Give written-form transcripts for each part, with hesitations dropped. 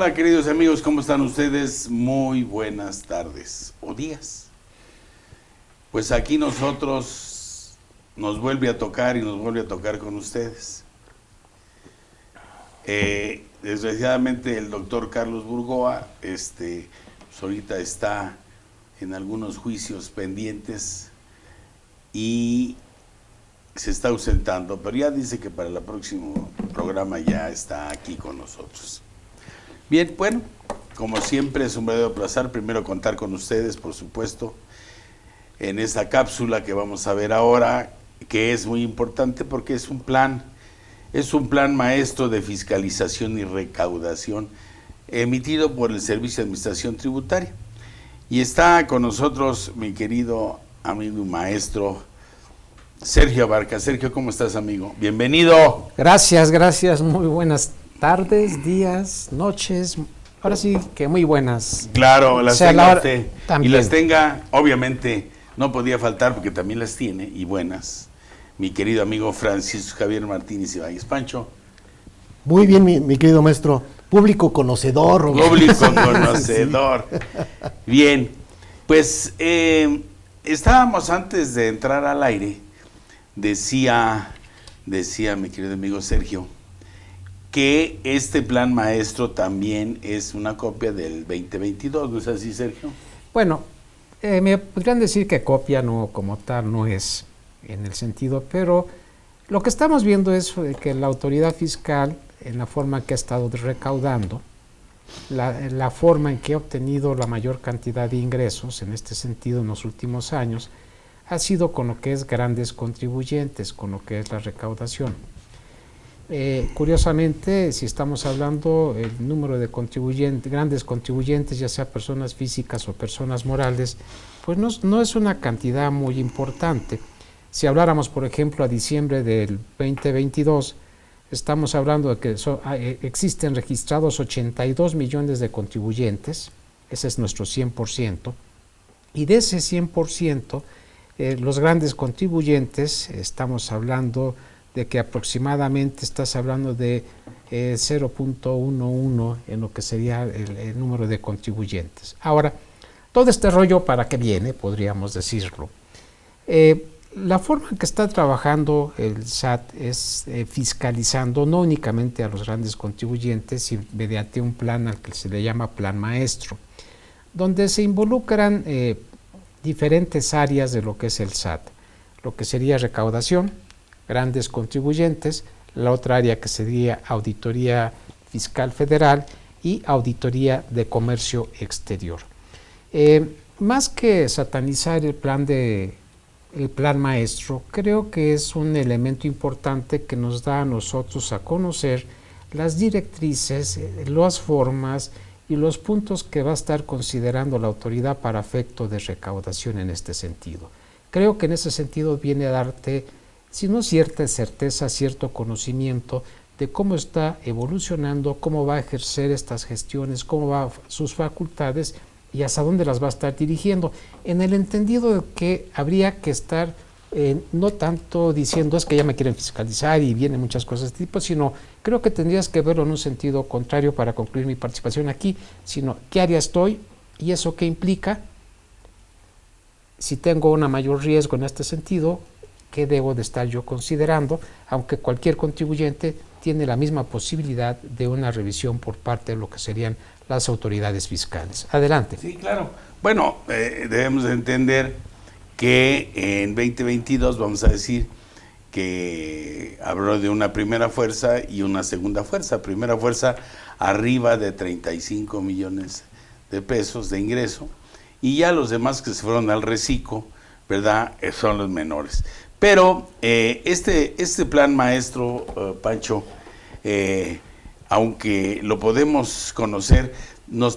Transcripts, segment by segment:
Hola queridos amigos, ¿cómo están ustedes? Muy buenas tardes o días. Pues aquí nosotros nos vuelve a tocar y nos vuelve a tocar con ustedes. Desgraciadamente el doctor Carlos Burgoa, pues ahorita está en algunos juicios pendientes y se está ausentando, pero ya dice que para el próximo programa ya está aquí con nosotros. Bien, bueno, como siempre es un verdadero placer primero contar con ustedes, por supuesto, en esta cápsula que vamos a ver ahora, que es muy importante porque es un plan maestro de fiscalización y recaudación emitido por el Servicio de Administración Tributaria. Y está con nosotros mi querido amigo y maestro Sergio Abarca. Sergio, ¿cómo estás, amigo? Bienvenido. Gracias, muy buenas tardes, días, noches, ahora sí que muy buenas. Claro, las tenga usted. También. Y las tenga, obviamente, no podía faltar porque también las tiene, y buenas, mi querido amigo Francisco Javier Martínez Ibáñez. Pancho. Muy bien, mi querido maestro, público conocedor. Público conocedor. Sí. Bien, pues estábamos antes de entrar al aire, decía mi querido amigo Sergio, que este plan maestro también es una copia del 2022, ¿no es así, Sergio? Bueno, me podrían decir que copia no como tal no es en el sentido, pero lo que estamos viendo es que la autoridad fiscal, en la forma que ha estado recaudando, la forma en que ha obtenido la mayor cantidad de ingresos en este sentido en los últimos años, ha sido con lo que es grandes contribuyentes, con lo que es la recaudación. Curiosamente, si estamos hablando el número de grandes contribuyentes, ya sea personas físicas o personas morales, pues no es una cantidad muy importante. Si habláramos, por ejemplo, a diciembre del 2022, estamos hablando de que existen registrados 82 millones de contribuyentes, ese es nuestro 100%, y de ese 100%, los grandes contribuyentes, estamos hablando de que aproximadamente estás hablando de 0.11 en lo que sería el número de contribuyentes. Ahora, todo este rollo, ¿para qué viene? Podríamos decirlo. La forma en que está trabajando el SAT es fiscalizando no únicamente a los grandes contribuyentes, sino mediante un plan al que se le llama plan maestro, donde se involucran diferentes áreas de lo que es el SAT, lo que sería recaudación, grandes contribuyentes, la otra área que sería auditoría fiscal federal y auditoría de comercio exterior. Más que satanizar el plan maestro, creo que es un elemento importante que nos da a nosotros a conocer las directrices, las formas y los puntos que va a estar considerando la autoridad para efecto de recaudación en este sentido. Creo que en ese sentido viene a darte, si no cierta certeza, cierto conocimiento de cómo está evolucionando, cómo va a ejercer estas gestiones, cómo va sus facultades y hasta dónde las va a estar dirigiendo, en el entendido de que habría que estar no tanto diciendo es que ya me quieren fiscalizar y vienen muchas cosas de este tipo, sino creo que tendrías que verlo en un sentido contrario para concluir mi participación aquí, sino qué área estoy y eso qué implica, si tengo un mayor riesgo en este sentido, qué debo de estar yo considerando, aunque cualquier contribuyente tiene la misma posibilidad de una revisión por parte de lo que serían las autoridades fiscales. Adelante. Sí, claro. Bueno, debemos de entender que en 2022 vamos a decir que habló de una primera fuerza y una segunda fuerza. Primera fuerza arriba de 35 millones de pesos de ingreso y ya los demás que se fueron al reciclo, ¿verdad? Son los menores. Pero este plan maestro, Pancho, aunque lo podemos conocer,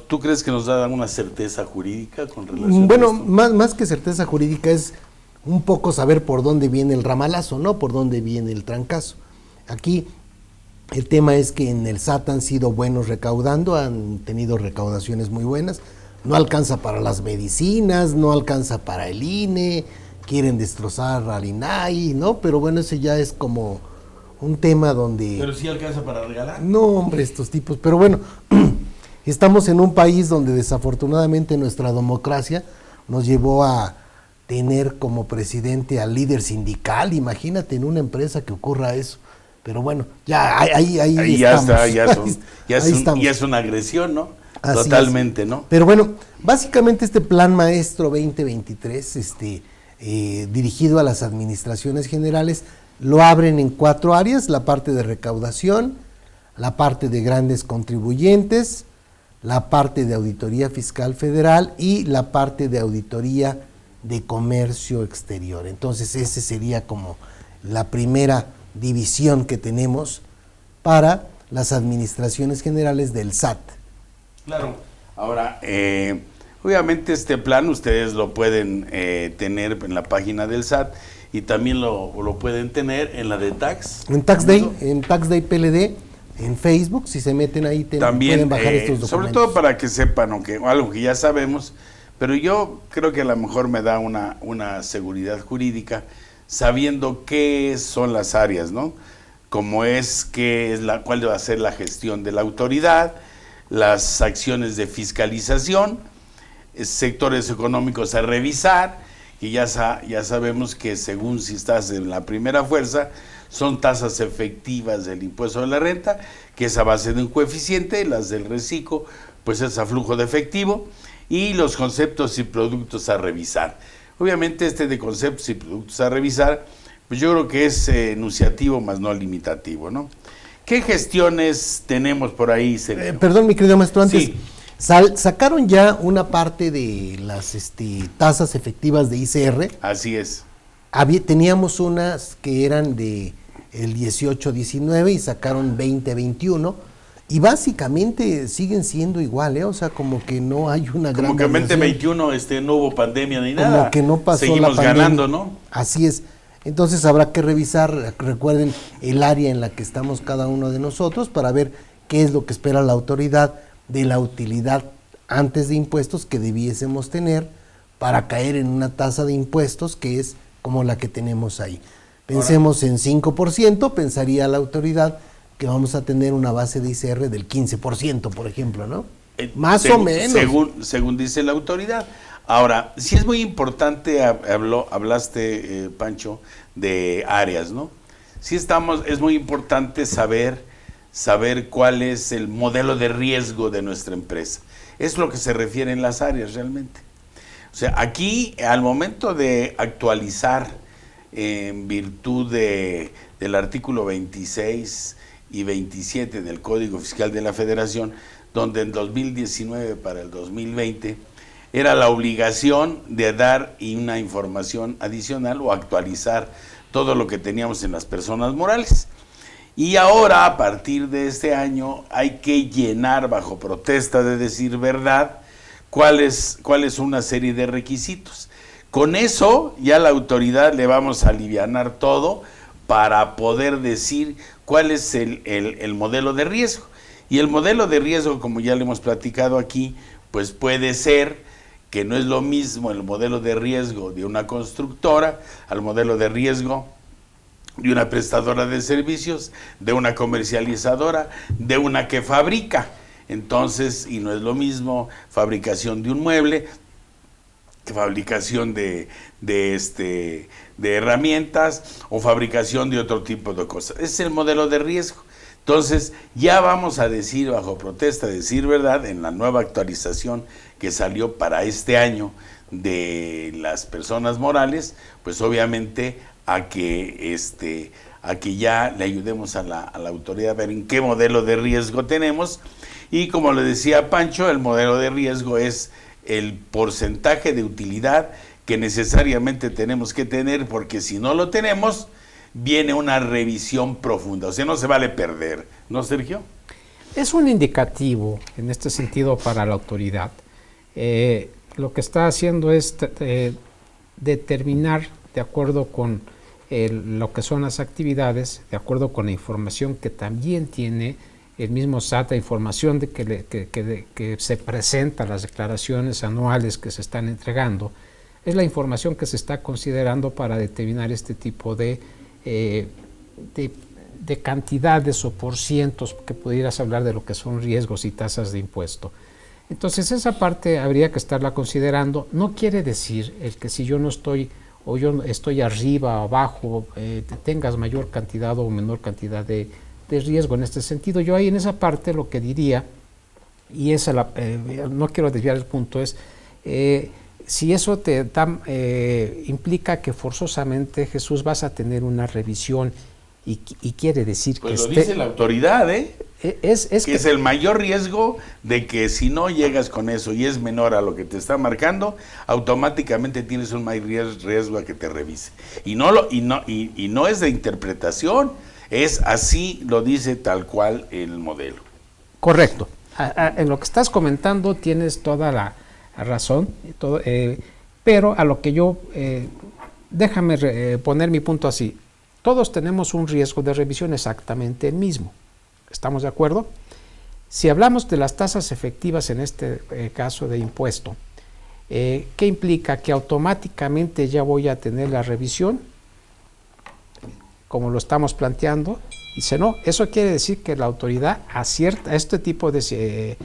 ¿tú crees que nos da alguna certeza jurídica con relación a esto? Más que certeza jurídica es un poco saber por dónde viene el ramalazo, ¿no? Por dónde viene el trancazo. Aquí el tema es que en el SAT han sido buenos recaudando, han tenido recaudaciones muy buenas, no alcanza para las medicinas, no alcanza para el INE, quieren destrozar al INAI, ¿no? Pero bueno, ese ya es como un tema donde... ¿Pero sí alcanza para regalar? No, hombre, estos tipos, pero bueno, Estamos en un país donde desafortunadamente nuestra democracia nos llevó a tener como presidente al líder sindical. Imagínate en una empresa que ocurra eso. Pero bueno, ya ahí ya estamos. está, ya es una agresión, ¿no? Así Totalmente, es. ¿no? Pero bueno, básicamente este Plan Maestro 2023, dirigido a las administraciones generales, lo abren en 4 áreas: la parte de recaudación, la parte de grandes contribuyentes, la parte de auditoría fiscal federal y la parte de auditoría de comercio exterior. Entonces ese sería como la primera división que tenemos para las administraciones generales del SAT. Claro. Ahora, obviamente este plan ustedes lo pueden tener en la página del SAT y también lo pueden tener en la de Tax. En Tax Day PLD, en Facebook, si se meten ahí también, pueden bajar estos documentos. Sobre todo para que sepan, aunque algo que ya sabemos, pero yo creo que a lo mejor me da una seguridad jurídica sabiendo qué son las áreas, ¿no? Como es cuál va a ser la gestión de la autoridad, las acciones de fiscalización, sectores económicos a revisar, y ya sabemos que según si estás en la primera fuerza, son tasas efectivas del impuesto de la renta, que es a base de un coeficiente, las del reciclo, pues es a flujo de efectivo, y los conceptos y productos a revisar. Obviamente de conceptos y productos a revisar, pues yo creo que es enunciativo más no limitativo, ¿no? ¿Qué gestiones tenemos por ahí, Sergio? Perdón, mi querido maestro, antes, sí. Sacaron ya una parte de las tasas efectivas de ICR. Así es. Teníamos unas que eran de el 18-19 y sacaron 20-21 y básicamente siguen siendo igual, o sea, como que no hay una gran como que en variación. 2021 no hubo pandemia ni nada. Como que no pasó Seguimos la pandemia. ganando, ¿no? Así es. Entonces habrá que revisar, recuerden, el área en la que estamos cada uno de nosotros para ver qué es lo que espera la autoridad de la utilidad antes de impuestos que debiésemos tener para caer en una tasa de impuestos que es como la que tenemos ahí. Pensemos en 5%, pensaría la autoridad que vamos a tener una base de ICR del 15%, por ejemplo, ¿no? Más o menos. Según dice la autoridad. Ahora, sí es muy importante, hablaste, Pancho, de áreas, ¿no? Sí es muy importante saber cuál es el modelo de riesgo de nuestra empresa. Es lo que se refiere en las áreas realmente. O sea, aquí al momento de actualizar en virtud del artículo 26 y 27 del Código Fiscal de la Federación, donde en 2019 para el 2020 era la obligación de dar una información adicional o actualizar todo lo que teníamos en las personas morales. Y ahora, a partir de este año, hay que llenar bajo protesta de decir verdad cuáles son una serie de requisitos. Con eso ya la autoridad le vamos a alivianar todo para poder decir cuál es el modelo de riesgo. Y el modelo de riesgo, como ya le hemos platicado aquí, pues puede ser que no es lo mismo el modelo de riesgo de una constructora al modelo de riesgo de una prestadora de servicios, de una comercializadora, de una que fabrica. Entonces, y no es lo mismo fabricación de un mueble que fabricación de herramientas o fabricación de otro tipo de cosas. Ese es el modelo de riesgo. Entonces, ya vamos a decir bajo protesta, decir verdad, en la nueva actualización que salió para este año de las personas morales, pues obviamente a que ya le ayudemos a la autoridad a ver en qué modelo de riesgo tenemos. Y como le decía Pancho, el modelo de riesgo es el porcentaje de utilidad que necesariamente tenemos que tener, porque si no lo tenemos, viene una revisión profunda. O sea, no se vale perder, ¿no, Sergio? Es un indicativo en este sentido para la autoridad. Lo que está haciendo es determinar, de acuerdo con lo que son las actividades, de acuerdo con la información que también tiene el mismo SAT, la información que se presenta, las declaraciones anuales que se están entregando, es la información que se está considerando para determinar este tipo de de cantidades o por cientos que pudieras hablar de lo que son riesgos y tasas de impuesto. Entonces esa parte habría que estarla considerando. No quiere decir el que si yo no estoy o yo estoy arriba o abajo, tengas mayor cantidad o menor cantidad de riesgo en este sentido. Yo ahí en esa parte lo que diría, y esa no quiero desviar el punto, es si eso te da, implica que forzosamente, Jesús, vas a tener una revisión y quiere decir pues que lo dice la autoridad, es que es el mayor riesgo de que si no llegas con eso y es menor a lo que te está marcando, automáticamente tienes un mayor riesgo a que te revise. Y no es de interpretación, es así, lo dice tal cual el modelo. Correcto. En lo que estás comentando tienes toda la razón, pero a lo que yo, déjame poner mi punto así. Todos tenemos un riesgo de revisión exactamente el mismo. ¿Estamos de acuerdo? Si hablamos de las tasas efectivas en este caso de impuesto, ¿qué implica? Que automáticamente ya voy a tener la revisión, como lo estamos planteando. Dice, no, eso quiere decir que la autoridad a este tipo de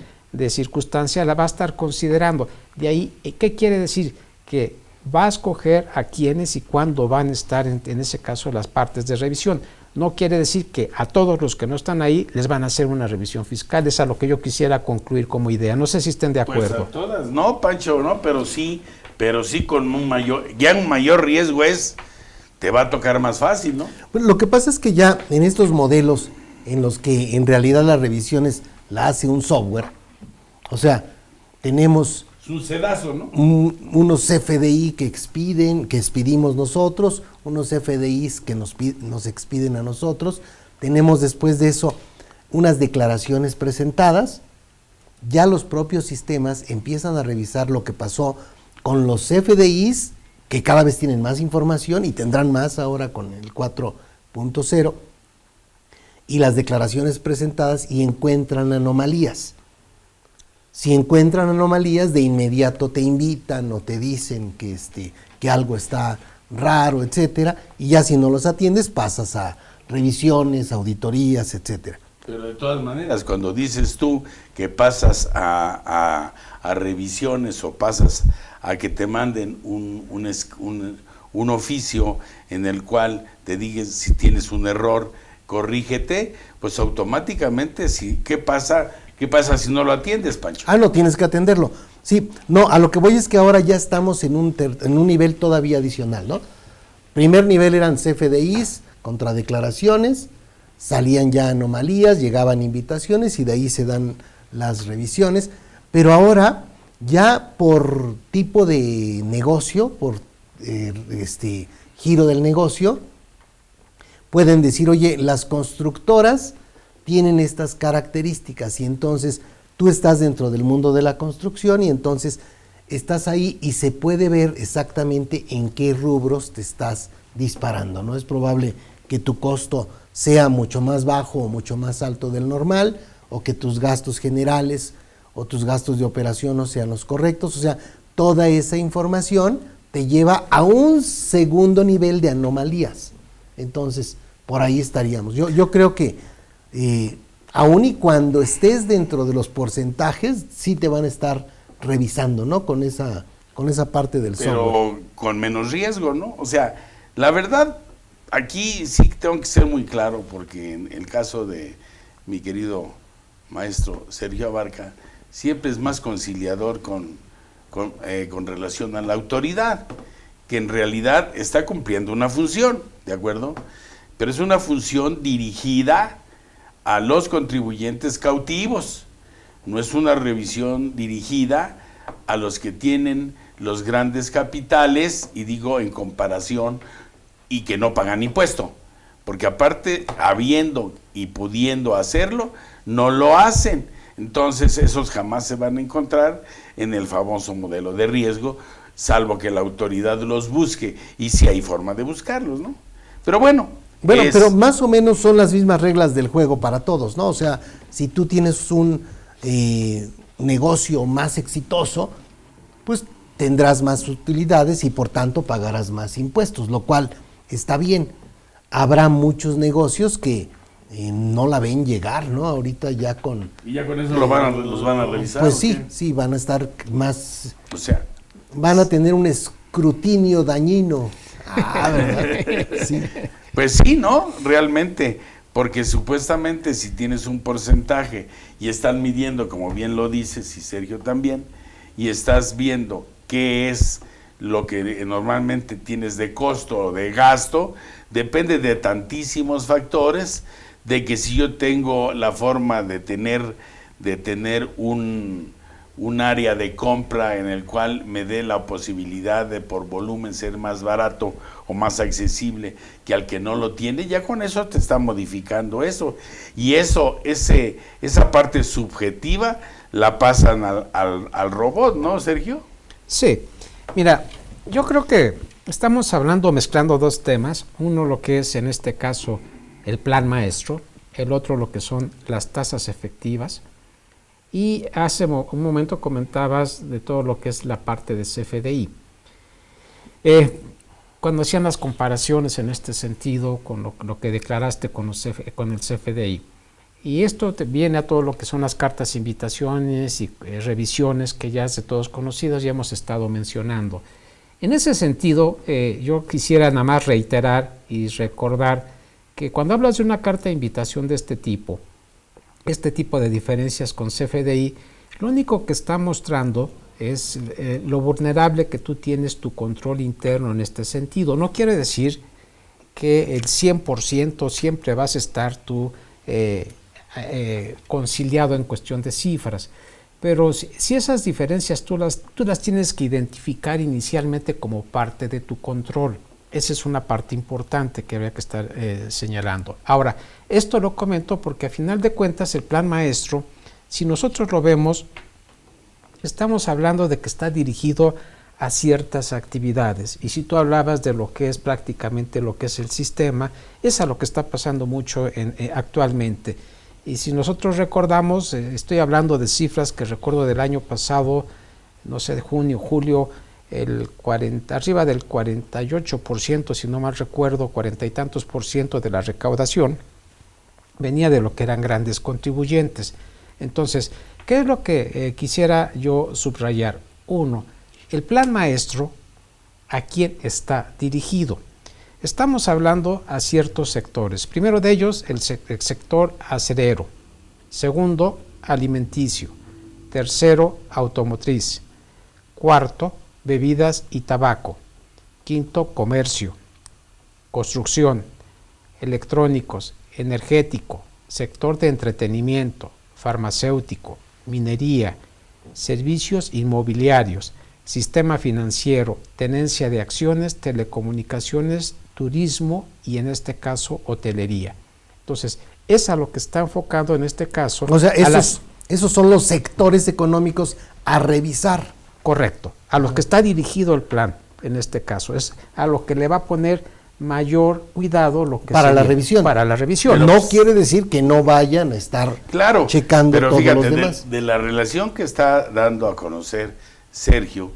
circunstancia la va a estar considerando. De ahí, ¿qué quiere decir? Que va a escoger a quiénes y cuándo van a estar en ese caso las partes de revisión. No quiere decir que a todos los que no están ahí les van a hacer una revisión fiscal. Es a lo que yo quisiera concluir como idea. No sé si estén de acuerdo. Pues a todas, no, Pancho, no, pero sí con un mayor riesgo te va a tocar más fácil, ¿no? Bueno, lo que pasa es que ya en estos modelos en los que en realidad las revisiones la hace un software, o sea, tenemos un sedazo, ¿no? Unos CFDI que expedimos nosotros, unos FDIs que nos expiden a nosotros. Tenemos después de eso unas declaraciones presentadas. Ya los propios sistemas empiezan a revisar lo que pasó con los FDIs, que cada vez tienen más información y tendrán más ahora con el 4.0, y las declaraciones presentadas, y encuentran anomalías. Si encuentran anomalías, de inmediato te invitan o te dicen que algo está raro, etcétera, y ya si no los atiendes pasas a revisiones, auditorías, etcétera. Pero de todas maneras, cuando dices tú que pasas a revisiones o pasas a que te manden un oficio en el cual te digan si tienes un error, corrígete, pues automáticamente, ¿qué pasa si no lo atiendes, Pancho? No, tienes que atenderlo. Sí, no, a lo que voy es que ahora ya estamos en un nivel todavía adicional, ¿no? Primer nivel eran CFDIs, contradeclaraciones, salían ya anomalías, llegaban invitaciones y de ahí se dan las revisiones, pero ahora ya por tipo de negocio, por giro del negocio, pueden decir, oye, las constructoras tienen estas características y entonces tú estás dentro del mundo de la construcción y entonces estás ahí y se puede ver exactamente en qué rubros te estás disparando, ¿no? Es probable que tu costo sea mucho más bajo o mucho más alto del normal, o que tus gastos generales o tus gastos de operación no sean los correctos. O sea, toda esa información te lleva a un segundo nivel de anomalías. Entonces, por ahí estaríamos. Yo creo que aun y cuando estés dentro de los porcentajes, sí te van a estar revisando, ¿no? Con esa parte del software. Pero con menos riesgo, ¿no? O sea, la verdad, aquí sí tengo que ser muy claro, porque en el caso de mi querido maestro Sergio Abarca, siempre es más conciliador con relación a la autoridad, que en realidad está cumpliendo una función, ¿de acuerdo? Pero es una función dirigida a los contribuyentes cautivos, no es una revisión dirigida a los que tienen los grandes capitales, y digo en comparación, y que no pagan impuesto, porque aparte, habiendo y pudiendo hacerlo, no lo hacen. Entonces esos jamás se van a encontrar en el famoso modelo de riesgo, salvo que la autoridad los busque, y si hay forma de buscarlos, ¿no? Pero bueno, pero más o menos son las mismas reglas del juego para todos, ¿no? O sea, si tú tienes un negocio más exitoso, pues tendrás más utilidades y por tanto pagarás más impuestos, lo cual está bien. Habrá muchos negocios que no la ven llegar, ¿no? Ahorita ya con... Y ya con eso los van a revisar. Pues ¿o sí, qué? sí, van a estar más... O sea, Van a tener un escrutinio dañino. ¿Verdad? Sí. pues sí, ¿no? Realmente, porque supuestamente si tienes un porcentaje y están midiendo, como bien lo dices, y Sergio también, y estás viendo qué es lo que normalmente tienes de costo o de gasto, depende de tantísimos factores, de que si yo tengo la forma de tener un área de compra en el cual me dé la posibilidad de por volumen ser más barato o más accesible que al que no lo tiene, ya con eso te está modificando eso. Y esa parte subjetiva la pasan al robot, ¿no, Sergio? Sí, mira, yo creo que estamos mezclando dos temas. Uno, lo que es en este caso el plan maestro, el otro lo que son las tasas efectivas. Y hace un momento comentabas de todo lo que es la parte de CFDI. Cuando hacían las comparaciones en este sentido con lo que declaraste con el CFDI, y esto viene a todo lo que son las cartas invitaciones y revisiones que ya es de todos conocidos, ya hemos estado mencionando. En ese sentido, yo quisiera nada más reiterar y recordar que cuando hablas de una carta de invitación de este tipo de diferencias con CFDI, lo único que está mostrando es lo vulnerable que tú tienes tu control interno en este sentido. No quiere decir que el 100% siempre vas a estar tú conciliado en cuestión de cifras, pero si esas diferencias tú las tienes que identificar inicialmente como parte de tu control. Esa es una parte importante que habría que estar señalando. Ahora, esto lo comento porque a final de cuentas el plan maestro, si nosotros lo vemos, estamos hablando de que está dirigido a ciertas actividades. Y si tú hablabas de lo que es prácticamente lo que es el sistema, es a lo que está pasando mucho actualmente. Y si nosotros recordamos, estoy hablando de cifras que recuerdo del año pasado, no sé, de junio, julio, arriba del 48%, si no mal recuerdo, 40 y tantos % de la recaudación venía de lo que eran grandes contribuyentes. Entonces, ¿qué es lo que quisiera yo subrayar? Uno, el plan maestro, ¿a quién está dirigido? Estamos hablando a ciertos sectores. Primero de ellos, el sector acerero. Segundo, alimenticio. Tercero, automotriz. Cuarto, bebidas y tabaco. Quinto, comercio, construcción, electrónicos, energético, sector de entretenimiento, farmacéutico, minería, servicios inmobiliarios, sistema financiero, tenencia de acciones, telecomunicaciones, turismo y en este caso hotelería. Entonces, es a lo que está enfocado en este caso. O sea, esos son los sectores económicos a revisar. Correcto, a los que está dirigido el plan, en este caso, es a lo que le va a poner mayor cuidado lo que para la revisión. Para la revisión. No quiere decir que no vayan a estar checando pero todos fíjate, los demás. de la relación que está dando a conocer Sergio,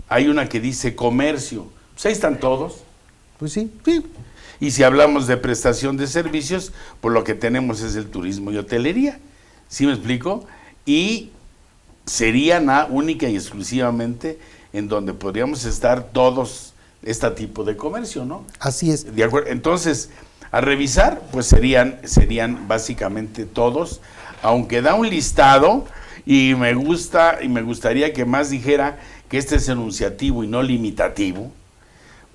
hay una que dice comercio. Pues ahí están todos. Pues sí. Sí. Y si hablamos de prestación de servicios, pues lo que tenemos es el turismo y hotelería. ¿Sí me explico? Y sería única y exclusivamente en donde podríamos estar todos este tipo de comercio, ¿no? Así es. De acuerdo. Entonces, a revisar, pues serían básicamente todos, aunque da un listado y me gustaría que más dijera que este es enunciativo y no limitativo,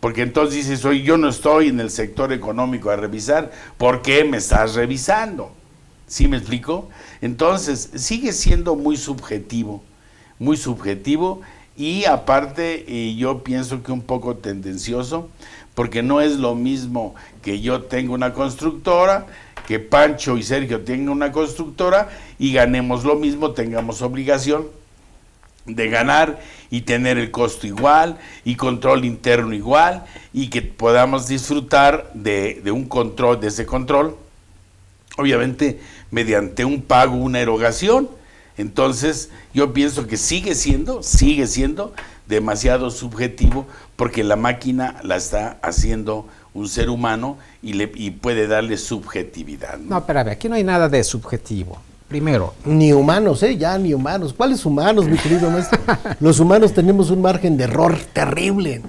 porque entonces dices, yo no estoy en el sector económico a revisar, ¿por qué me estás revisando? ¿Sí me explico? Entonces, sigue siendo muy subjetivo, y aparte yo pienso que un poco tendencioso, porque no es lo mismo que yo tenga una constructora, que Pancho y Sergio tengan una constructora y ganemos lo mismo, tengamos obligación de ganar y tener el costo igual y control interno igual y que podamos disfrutar de ese control, obviamente mediante un pago, una erogación. Entonces yo pienso que sigue siendo demasiado subjetivo porque la máquina la está haciendo un ser humano y puede darle subjetividad, ¿no? No, espérame, aquí no hay nada de subjetivo. Primero, Ni humanos, ya ni humanos. ¿Cuáles humanos, mi querido maestro? Los humanos tenemos un margen de error terrible.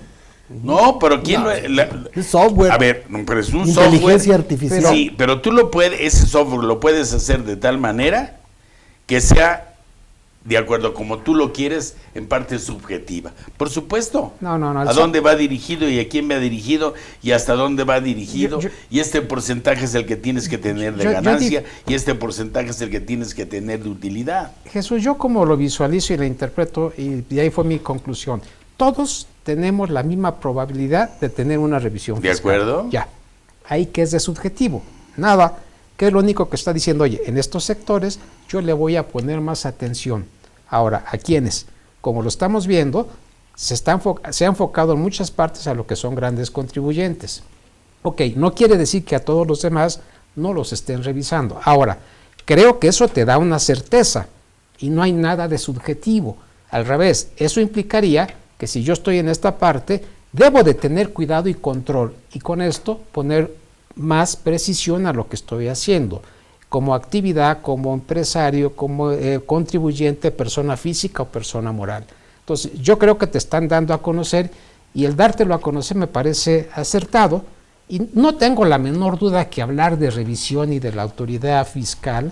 No, pero ¿quién No, lo...? es software. A ver, no, pero es un Inteligencia software. artificial. Sí, pero tú ese software lo puedes hacer de tal manera que sea de acuerdo como tú lo quieres, en parte subjetiva. Por supuesto. No. ¿A dónde va dirigido y a quién va dirigido y hasta dónde va dirigido? Y este porcentaje es el que tienes que tener de ganancia y este porcentaje es el que tienes que tener de utilidad. Jesús, yo como lo visualizo y lo interpreto, y de ahí fue mi conclusión. Todos tenemos la misma probabilidad de tener una revisión fiscal. ¿De acuerdo? Ya. Ahí que es de subjetivo. Nada, que es lo único que está diciendo, oye, en estos sectores yo le voy a poner más atención. Ahora, ¿a quiénes? Como lo estamos viendo, se ha enfocado en muchas partes a lo que son grandes contribuyentes. Ok, no quiere decir que a todos los demás no los estén revisando. Ahora, creo que eso te da una certeza y no hay nada de subjetivo. Al revés, eso implicaría que si yo estoy en esta parte, debo de tener cuidado y control y con esto poner más precisión a lo que estoy haciendo, como actividad, como empresario, como contribuyente, persona física o persona moral. Entonces, yo creo que te están dando a conocer y el dártelo a conocer me parece acertado y no tengo la menor duda que hablar de revisión y de la autoridad fiscal,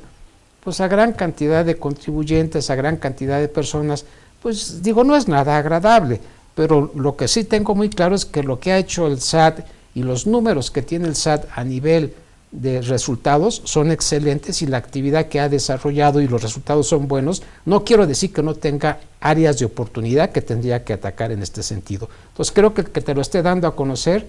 pues a gran cantidad de contribuyentes, a gran cantidad de personas, pues digo, no es nada agradable, pero lo que sí tengo muy claro es que lo que ha hecho el SAT y los números que tiene el SAT a nivel de resultados son excelentes y la actividad que ha desarrollado y los resultados son buenos. No quiero decir que no tenga áreas de oportunidad que tendría que atacar en este sentido. Entonces creo que te lo esté dando a conocer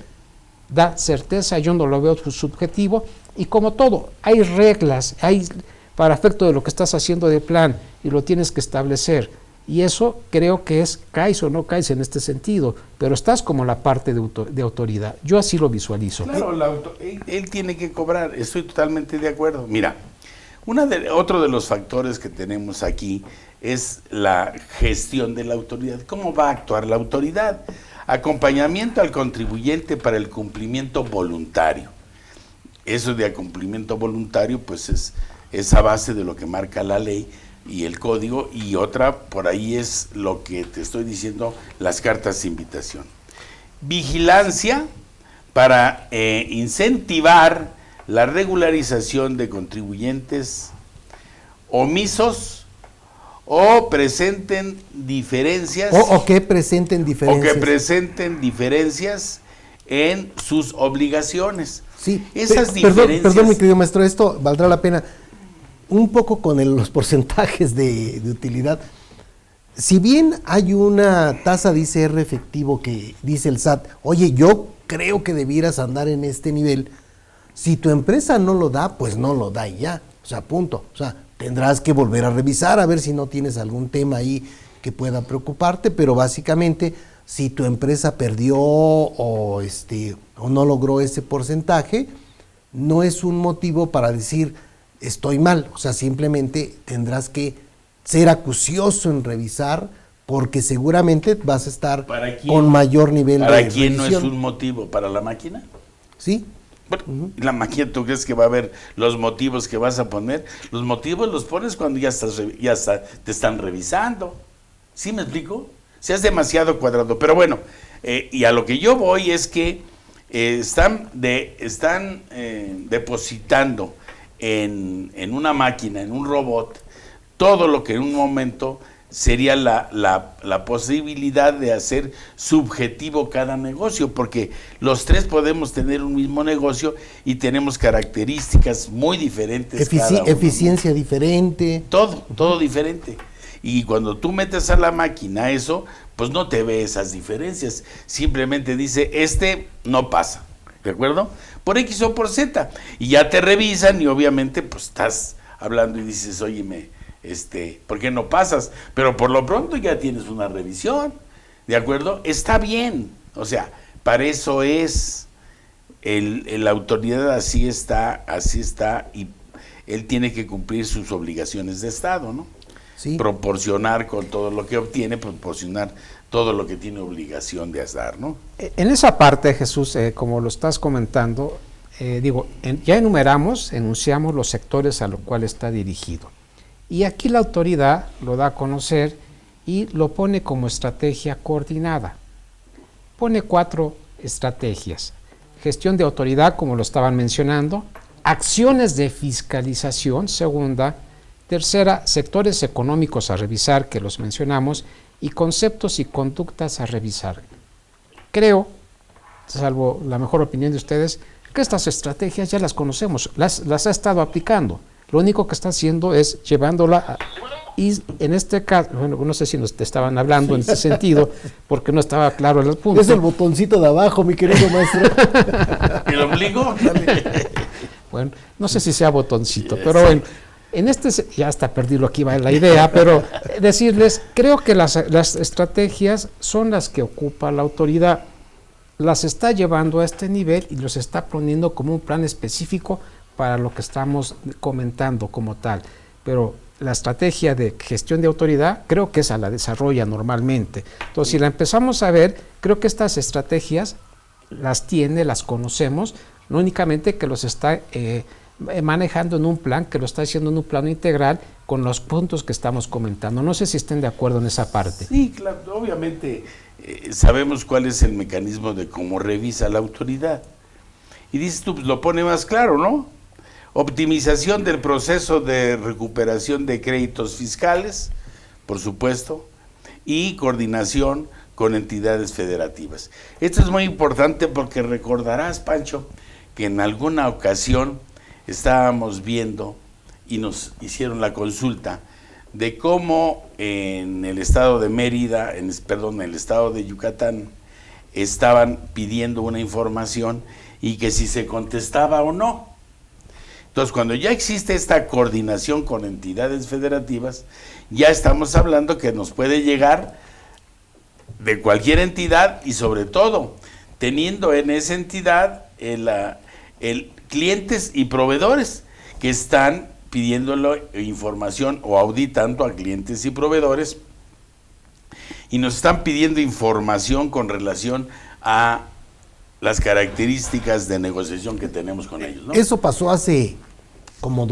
da certeza, yo no lo veo subjetivo y como todo, hay reglas, hay para efecto de lo que estás haciendo de plan y lo tienes que establecer. Y eso creo que es, caes o no caes en este sentido, pero estás como la parte de autoridad. Yo así lo visualizo. Claro, él tiene que cobrar, estoy totalmente de acuerdo. Mira, otro de los factores que tenemos aquí es la gestión de la autoridad. ¿Cómo va a actuar la autoridad? Acompañamiento al contribuyente para el cumplimiento voluntario. Eso de cumplimiento voluntario, pues es a base de lo que marca la ley y el código, y otra por ahí es lo que te estoy diciendo, las cartas de invitación. Vigilancia para incentivar la regularización de contribuyentes omisos o presenten diferencias. O que presenten diferencias. O que presenten diferencias en sus obligaciones. Sí, esas diferencias. Perdón, mi querido maestro, esto valdrá la pena. Un poco con los porcentajes de utilidad. Si bien hay una tasa de ICR efectivo que dice el SAT, oye, yo creo que debieras andar en este nivel, si tu empresa no lo da, pues no lo da y ya, o sea, punto. O sea, tendrás que volver a revisar a ver si no tienes algún tema ahí que pueda preocuparte, pero básicamente si tu empresa perdió o no logró ese porcentaje, no es un motivo para decir estoy mal, o sea, simplemente tendrás que ser acucioso en revisar porque seguramente vas a estar con mayor nivel de ¿Para quién no revisión? es un motivo? ¿Para la máquina? Sí. Bueno, la máquina, ¿tú crees que va a haber los motivos que vas a poner? Los motivos los pones cuando ya te están revisando. ¿Sí me explico? Seas demasiado cuadrado. Pero bueno, y a lo que yo voy es que están depositando en una máquina, en un robot, todo lo que en un momento sería la posibilidad de hacer subjetivo cada negocio, porque los tres podemos tener un mismo negocio y tenemos características muy diferentes. Eficiencia diferente. Todo diferente. Y cuando tú metes a la máquina eso, pues no te ve esas diferencias. Simplemente dice, no pasa. ¿De acuerdo? Por X o por Z. Y ya te revisan y obviamente pues estás hablando y dices, óyeme, ¿por qué no pasas? Pero por lo pronto ya tienes una revisión. ¿De acuerdo? Está bien. O sea, para eso es la autoridad, así está y él tiene que cumplir sus obligaciones de Estado, ¿no? Sí. proporcionar con todo lo que obtiene, proporcionar todo lo que tiene obligación de hacer, ¿no? En esa parte, Jesús, como lo estás comentando, ya enunciamos los sectores a los cuales está dirigido. Y aquí la autoridad lo da a conocer y lo pone como estrategia coordinada. Pone 4 estrategias. Gestión de autoridad, como lo estaban mencionando, acciones de fiscalización, segunda, tercera, sectores económicos a revisar, que los mencionamos, y conceptos y conductas a revisar. Creo, salvo la mejor opinión de ustedes, que estas estrategias ya las conocemos, las ha estado aplicando. Lo único que está haciendo es llevándola y en este caso, bueno, no sé si nos te estaban hablando en ese sentido, porque no estaba claro el punto. Es el botoncito de abajo, mi querido maestro. ¿El ombligo? Bueno, no sé si sea botoncito, pero bueno, ya hasta perdí lo que iba en la idea, pero decirles, creo que las estrategias son las que ocupa la autoridad, las está llevando a este nivel y los está poniendo como un plan específico para lo que estamos comentando como tal, pero la estrategia de gestión de autoridad creo que esa la desarrolla normalmente. Entonces, si la empezamos a ver, creo que estas estrategias las conocemos, no únicamente que los está manejando en un plan, que lo está haciendo en un plano integral con los puntos que estamos comentando. No sé si estén de acuerdo en esa parte. Sí, claro, obviamente sabemos cuál es el mecanismo de cómo revisa la autoridad. Y dices tú, pues lo pone más claro, ¿no? Optimización del proceso de recuperación de créditos fiscales, por supuesto, y coordinación con entidades federativas. Esto es muy importante porque recordarás, Pancho, que en alguna ocasión estábamos viendo y nos hicieron la consulta de cómo en el estado de Mérida, en el estado de Yucatán, estaban pidiendo una información y que si se contestaba o no. Entonces, cuando ya existe esta coordinación con entidades federativas, ya estamos hablando que nos puede llegar de cualquier entidad y sobre todo teniendo en esa entidad clientes y proveedores que están pidiéndole información o auditando a clientes y proveedores y nos están pidiendo información con relación a las características de negociación que tenemos con ellos, ¿no? Eso pasó hace como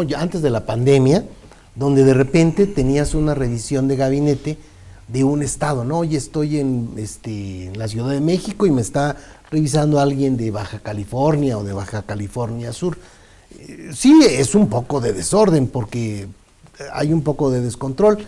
ya antes de la pandemia, donde de repente tenías una revisión de gabinete de un estado, ¿no? Oye, estoy en la Ciudad de México y me está revisando alguien de Baja California o de Baja California Sur. Sí, es un poco de desorden porque hay un poco de descontrol.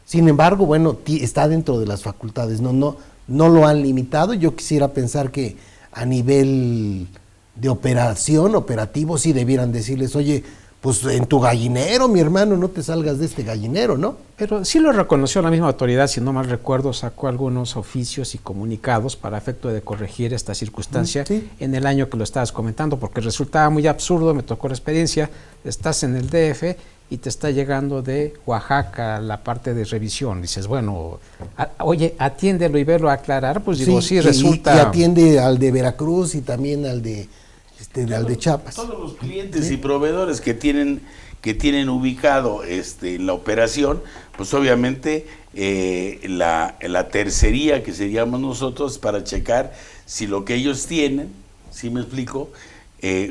Sin embargo, bueno, está dentro de las facultades, no lo han limitado. Yo quisiera pensar que a nivel de operativo, sí debieran decirles, oye, pues en tu gallinero, mi hermano, no te salgas de este gallinero, ¿no? Pero sí lo reconoció la misma autoridad, si no mal recuerdo, sacó algunos oficios y comunicados para efecto de corregir esta circunstancia en el año que lo estabas comentando, porque resultaba muy absurdo, me tocó la experiencia, estás en el DF y te está llegando de Oaxaca la parte de revisión, dices, bueno, oye, atiéndelo y verlo aclarar, pues digo, sí resulta... Y atiende al de Veracruz y también al de Chiapas. Todos los clientes y proveedores que tienen ubicado la operación, pues obviamente la tercería que seríamos nosotros para checar si lo que ellos tienen, ¿sí me explico?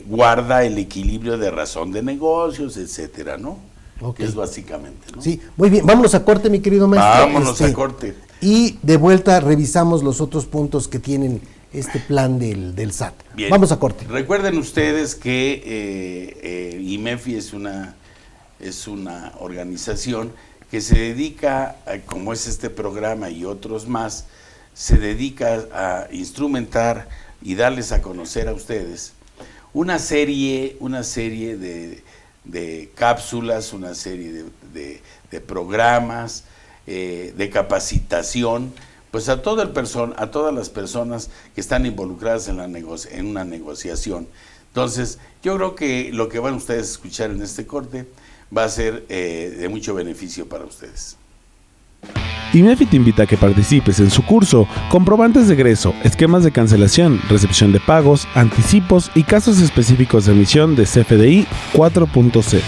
Guarda el equilibrio de razón de negocios, etcétera, ¿no? Okay. Que es básicamente, ¿no? Sí, muy bien, vámonos a corte, mi querido maestro. Vámonos a corte. Y de vuelta revisamos los otros puntos que tienen este plan del SAT. Bien. Vamos a corte. Recuerden ustedes que IMEFI es una organización que se dedica, como es este programa y otros más, se dedica a instrumentar y darles a conocer a ustedes una serie de cápsulas, una serie de programas, de capacitación, pues a todas las personas que están involucradas en una negociación. Entonces, yo creo que lo que van ustedes a escuchar en este corte va a ser de mucho beneficio para ustedes. IMEFI te invita a que participes en su curso Comprobantes de egreso, esquemas de cancelación, recepción de pagos, anticipos y casos específicos de emisión de CFDI 4.0.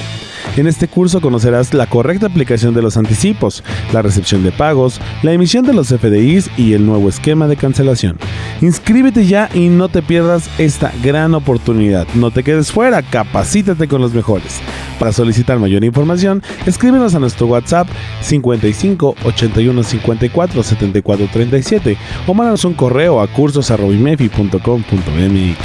En este curso conocerás la correcta aplicación de los anticipos, la recepción de pagos, la emisión de los FDIs y el nuevo esquema de cancelación. Inscríbete ya y no te pierdas esta gran oportunidad. No te quedes fuera, capacítate con los mejores. Para solicitar mayor información, escríbenos a nuestro WhatsApp 55 81 54 74 37 o mándanos un correo a cursos@imefi.com.mx.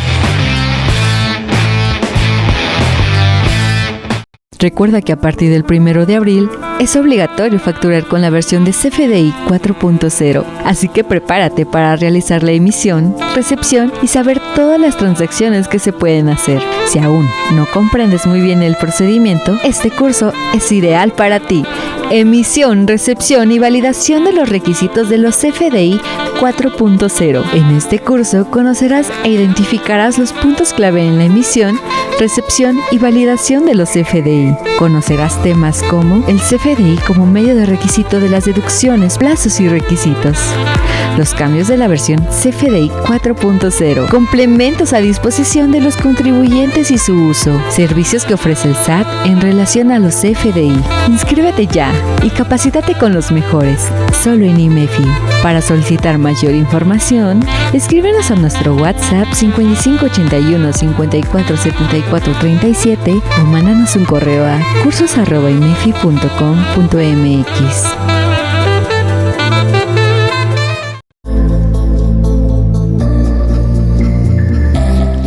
Recuerda que a partir del 1 de abril es obligatorio facturar con la versión de CFDI 4.0, así que prepárate para realizar la emisión, recepción y saber todas las transacciones que se pueden hacer. Si aún no comprendes muy bien el procedimiento, este curso es ideal para ti. Emisión, recepción y validación de los requisitos de los CFDI 4.0. En este curso conocerás e identificarás los puntos clave en la emisión, recepción y validación de los CFDI. Conocerás temas como el CFDI como medio de requisito de las deducciones, plazos y requisitos, los cambios de la versión CFDI 4.0, complementos a disposición de los contribuyentes y su uso, servicios que ofrece el SAT en relación a los CFDI. Inscríbete ya y capacítate con los mejores, solo en IMEFI. Para solicitar mayor información, escríbenos a nuestro WhatsApp 5581 54 74 37 o mándanos un correo a cursos@imefi.com.mx.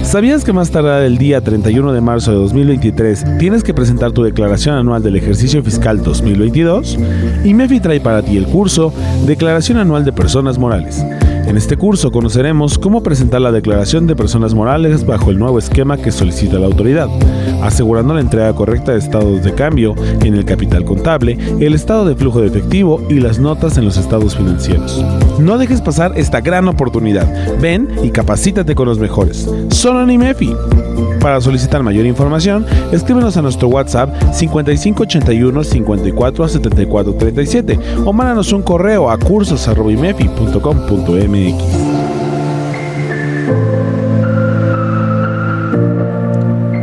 ¿Sabías que más tardar el día 31 de marzo de 2023 tienes que presentar tu declaración anual del ejercicio fiscal 2022? IMEFI trae para ti el curso Declaración Anual de Personas Morales. En este curso conoceremos cómo presentar la declaración de personas morales bajo el nuevo esquema que solicita la autoridad, asegurando la entrega correcta de estados de cambio en el capital contable, el estado de flujo de efectivo y las notas en los estados financieros. No dejes pasar esta gran oportunidad. Ven y capacítate con los mejores. Solo en IMEFI. Para solicitar mayor información, escríbenos a nuestro WhatsApp 5581 54 74 37 o mándanos un correo a cursos@imefi.com.mx.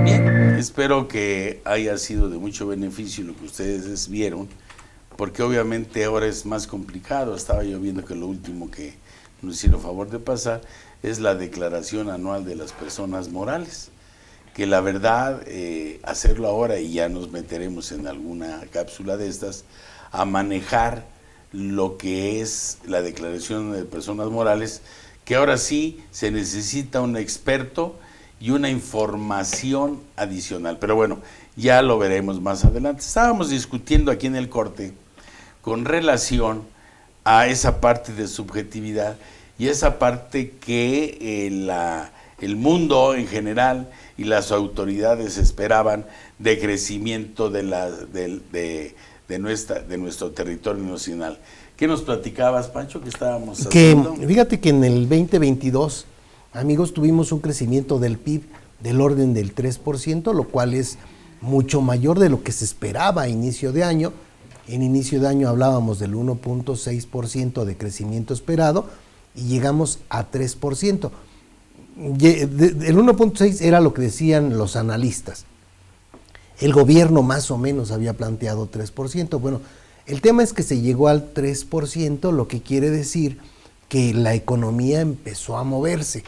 Bien, espero que haya sido de mucho beneficio lo que ustedes vieron, porque obviamente ahora es más complicado. Estaba yo viendo que lo último que nos hicieron favor de pasar es la declaración anual de las personas morales, que la verdad, hacerlo ahora, y ya nos meteremos en alguna cápsula de estas, a manejar lo que es la declaración de personas morales, que ahora sí se necesita un experto y una información adicional. Pero bueno, ya lo veremos más adelante. Estábamos discutiendo aquí en el corte con relación a esa parte de subjetividad y esa parte que el mundo en general y las autoridades esperaban de crecimiento de nuestro territorio nacional. ¿Qué nos platicabas, Pancho, que estábamos haciendo? Fíjate que en el 2022, amigos, tuvimos un crecimiento del PIB del orden del 3%, lo cual es mucho mayor de lo que se esperaba a inicio de año. En inicio de año hablábamos del 1.6% de crecimiento esperado y llegamos a 3%. El 1.6 era lo que decían los analistas. El gobierno más o menos había planteado 3%. Bueno, el tema es que se llegó al 3%, lo que quiere decir que la economía empezó a moverse.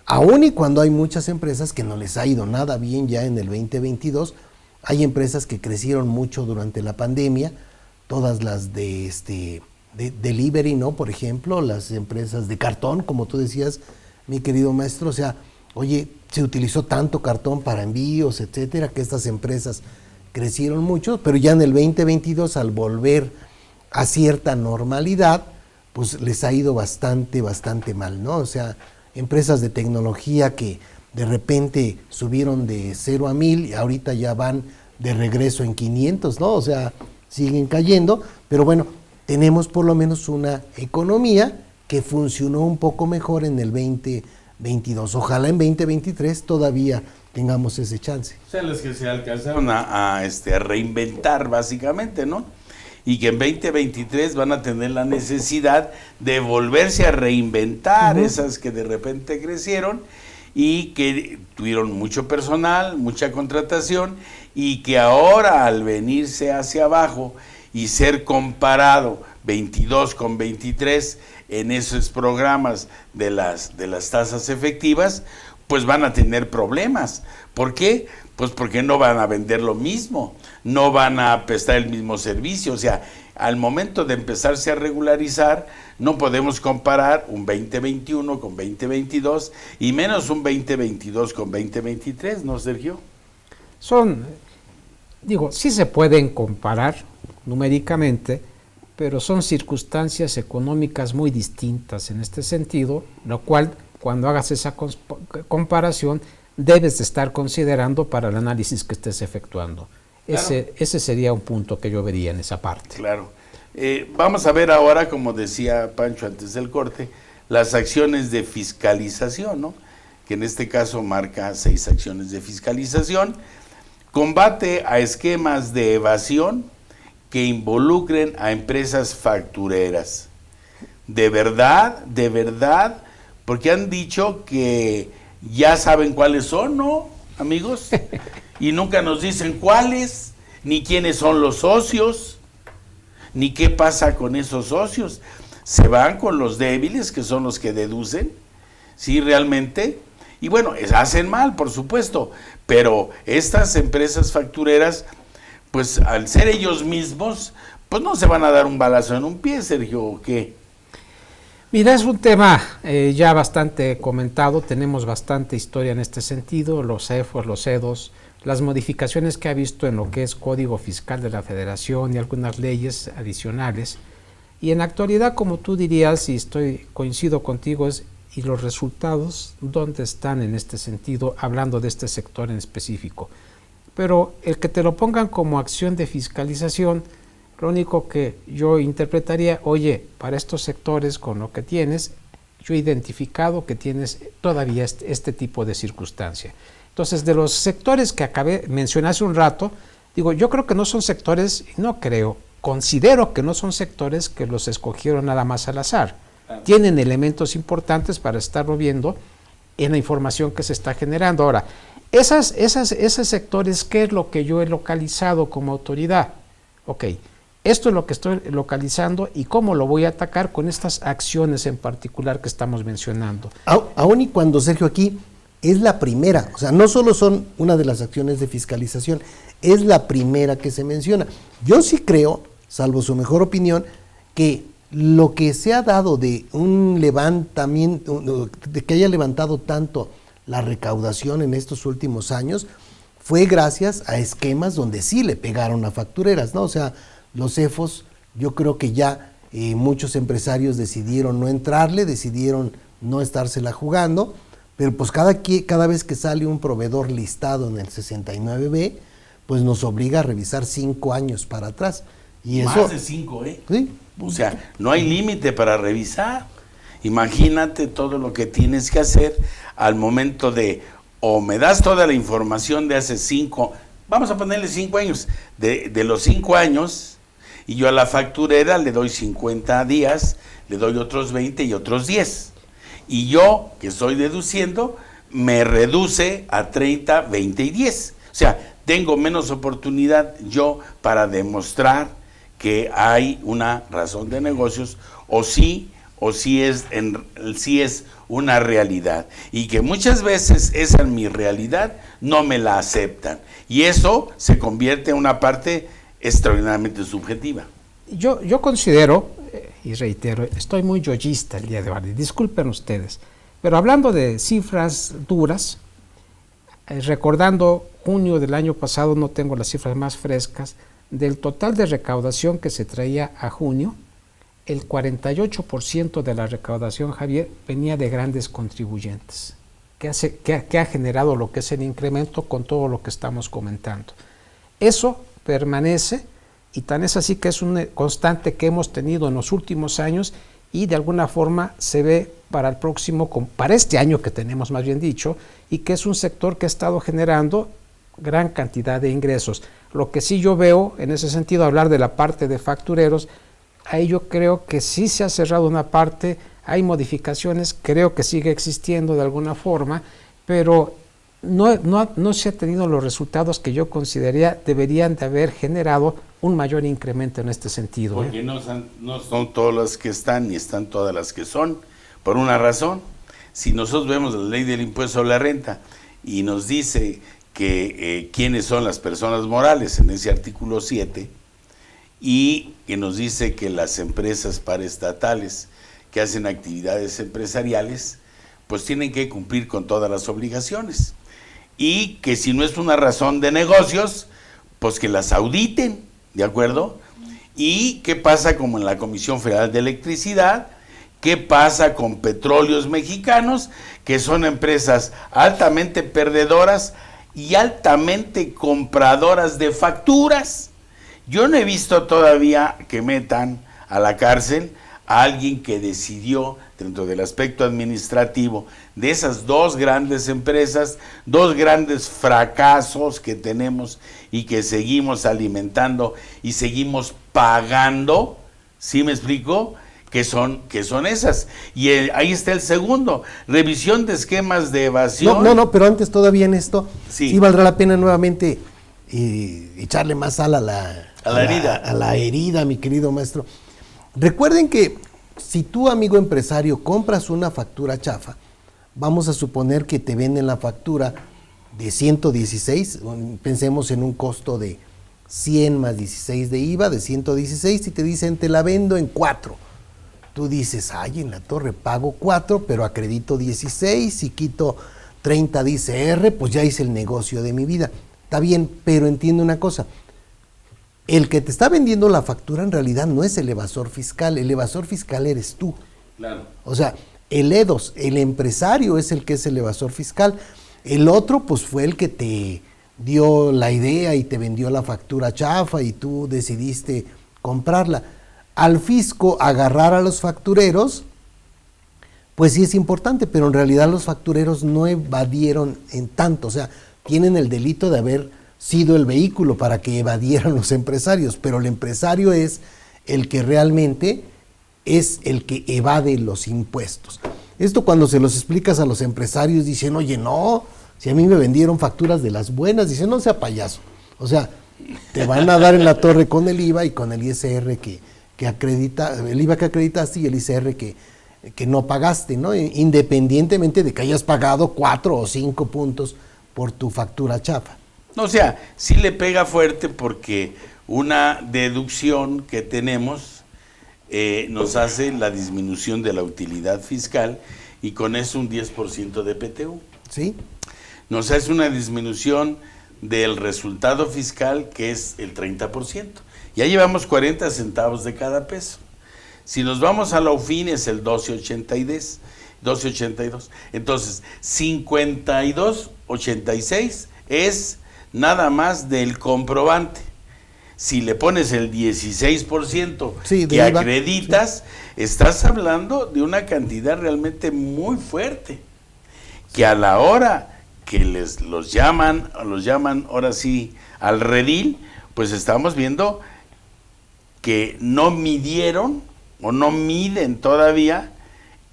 Aún y cuando hay muchas empresas que no les ha ido nada bien ya en el 2022, hay empresas que crecieron mucho durante la pandemia, todas las de delivery, ¿no? Por ejemplo, las empresas de cartón, como tú decías, mi querido maestro, o sea, oye, se utilizó tanto cartón para envíos, etcétera, que estas empresas crecieron mucho, pero ya en el 2022, al volver a cierta normalidad, pues les ha ido bastante mal, ¿no? O sea, empresas de tecnología que de repente subieron de 0 a 1000 y ahorita ya van de regreso en 500, ¿no? O sea, siguen cayendo, pero bueno, tenemos por lo menos una economía que funcionó un poco mejor en el 2022. Ojalá en 2023 todavía tengamos ese chance. O sea, los que se alcanzaron a reinventar básicamente, ¿no? Y que en 2023 van a tener la necesidad de volverse a reinventar, esas que de repente crecieron, y que tuvieron mucho personal, mucha contratación, y que ahora al venirse hacia abajo y ser comparado 22 con 23 en esos programas de las tasas efectivas, pues van a tener problemas. ¿Por qué? Pues porque no van a vender lo mismo, no van a prestar el mismo servicio. O sea, al momento de empezarse a regularizar, no podemos comparar un 2021 con 2022 y menos un 2022 con 2023, ¿no, Sergio? Sí se pueden comparar numéricamente, pero son circunstancias económicas muy distintas en este sentido, lo cual, cuando hagas esa comparación, debes de estar considerando para el análisis que estés efectuando. Claro. Ese sería un punto que yo vería en esa parte. Claro. Vamos a ver ahora, como decía Pancho antes del corte, las acciones de fiscalización, ¿no? Que en este caso marca 6 acciones de fiscalización. Combate a esquemas de evasión que involucren a empresas factureras. De verdad, porque han dicho que ya saben cuáles son, ¿no, amigos? Y nunca nos dicen cuáles, ni quiénes son los socios, ni qué pasa con esos socios. Se van con los débiles, que son los que deducen, ¿sí, realmente? Y bueno, hacen mal, por supuesto, pero estas empresas factureras, pues al ser ellos mismos, pues no se van a dar un balazo en un pie, Sergio, ¿o qué? Mira, es un tema ya bastante comentado, tenemos bastante historia en este sentido, los CEFOS, los CEDOS, las modificaciones que ha visto en lo que es Código Fiscal de la Federación y algunas leyes adicionales. Y en la actualidad, como tú dirías, y coincido contigo, y los resultados, ¿dónde están en este sentido, hablando de este sector en específico? Pero el que te lo pongan como acción de fiscalización, lo único que yo interpretaría, oye, para estos sectores con lo que tienes, yo he identificado que tienes todavía este tipo de circunstancia. Entonces, de los sectores que mencioné hace un rato, digo, yo creo que no son sectores, considero que no son sectores que los escogieron nada más al azar. Claro. Tienen elementos importantes para estarlo viendo en la información que se está generando. Ahora, esos sectores, ¿qué es lo que yo he localizado como autoridad? Ok, esto es lo que estoy localizando y cómo lo voy a atacar con estas acciones en particular que estamos mencionando. Aún y cuando, Sergio, aquí es la primera, o sea, no solo son una de las acciones de fiscalización, es la primera que se menciona. Yo sí creo, salvo su mejor opinión, que lo que se ha dado de un levantamiento, de que haya levantado tanto la recaudación en estos últimos años, fue gracias a esquemas donde sí le pegaron a factureras, ¿no? O sea, los CEFOS, yo creo que ya muchos empresarios decidieron no entrarle, decidieron no estársela jugando, pero pues cada vez que sale un proveedor listado en el 69B, pues nos obliga a revisar 5 años para atrás. Y más eso, de 5, ¿eh? ¿sí? O sea, no hay límite para revisar. Imagínate todo lo que tienes que hacer al momento de, o me das toda la información de hace 5, vamos a ponerle 5 años, de los 5 años, y yo a la facturera le doy 50 días, le doy otros 20 y otros 10. Y yo, que estoy deduciendo, me reduce a 30, 20 y 10. O sea, tengo menos oportunidad yo para demostrar que hay una razón de negocios o sí es una realidad. Y que muchas veces esa mi realidad no me la aceptan. Y eso se convierte en una parte extraordinariamente subjetiva. Yo considero, y reitero, estoy muy yoyista el día de hoy, disculpen ustedes, pero hablando de cifras duras, recordando junio del año pasado, no tengo las cifras más frescas, del total de recaudación que se traía a junio, el 48% de la recaudación, Javier, venía de grandes contribuyentes, que ha generado lo que es el incremento con todo lo que estamos comentando. Eso permanece, y tan es así que es una constante que hemos tenido en los últimos años y de alguna forma se ve para este año que tenemos más bien dicho, y que es un sector que ha estado generando gran cantidad de ingresos. Lo que sí yo veo en ese sentido, hablar de la parte de factureros, ahí yo creo que sí se ha cerrado una parte, hay modificaciones, creo que sigue existiendo de alguna forma, pero no se han tenido los resultados que yo consideraría deberían de haber generado un mayor incremento en este sentido. Porque no son todas las que están, ni están todas las que son, por una razón. Si nosotros vemos la ley del impuesto sobre la renta y nos dice que quiénes son las personas morales en ese artículo 7, y que nos dice que las empresas paraestatales que hacen actividades empresariales, pues tienen que cumplir con todas las obligaciones, y que si no es una razón de negocios, pues que las auditen, ¿de acuerdo? ¿Y qué pasa como en la Comisión Federal de Electricidad? ¿Qué pasa con Petróleos Mexicanos? Que son empresas altamente perdedoras y altamente compradoras de facturas. Yo no he visto todavía que metan a la cárcel a alguien que decidió, dentro del aspecto administrativo, de esas dos grandes empresas, dos grandes fracasos que tenemos y que seguimos alimentando y seguimos pagando, ¿sí me explico? Que son esas. Y ahí está el segundo, revisión de esquemas de evasión. No, pero antes todavía en esto, sí, sí valdrá la pena nuevamente echarle más sal a la herida, mi querido maestro. Recuerden que si tú, amigo empresario, compras una factura chafa, vamos a suponer que te venden la factura de 116, pensemos en un costo de 100 más 16 de IVA, de 116, y te dicen te la vendo en 4. Tú dices, ay, en la torre pago 4, pero acredito 16 y quito 30 de ICR, pues ya hice el negocio de mi vida. Está bien, pero entiende una cosa. El que te está vendiendo la factura en realidad no es el evasor fiscal eres tú. Claro. O sea, el EDOS, el empresario es el que es el evasor fiscal. El otro, pues fue el que te dio la idea y te vendió la factura chafa y tú decidiste comprarla. Al fisco agarrar a los factureros, pues sí es importante, pero en realidad los factureros no evadieron en tanto, o sea, tienen el delito de haber sido el vehículo para que evadieran los empresarios, pero el empresario es el que realmente es el que evade los impuestos. Esto cuando se los explicas a los empresarios dicen, oye, no, si a mí me vendieron facturas de las buenas, dicen, no sea payaso, o sea, te van a dar en la torre con el IVA y con el ISR que acredita, el IVA que acreditaste y el ISR que no pagaste, ¿no? Independientemente de que hayas pagado 4 o 5 puntos por tu factura chafa. O sea, sí le pega fuerte porque una deducción que tenemos nos hace la disminución de la utilidad fiscal y con eso un 10% de PTU. ¿Sí? Nos hace una disminución del resultado fiscal que es el 30%. Ya llevamos 40 centavos de cada peso. Si nos vamos a la UFIN es el 12.82. Entonces, 52.86 es nada más del comprobante. Si le pones el 16% sí, que acreditas, sí, estás hablando de una cantidad realmente muy fuerte. Que a la hora que los llaman ahora sí al redil, pues estamos viendo que no midieron o no miden todavía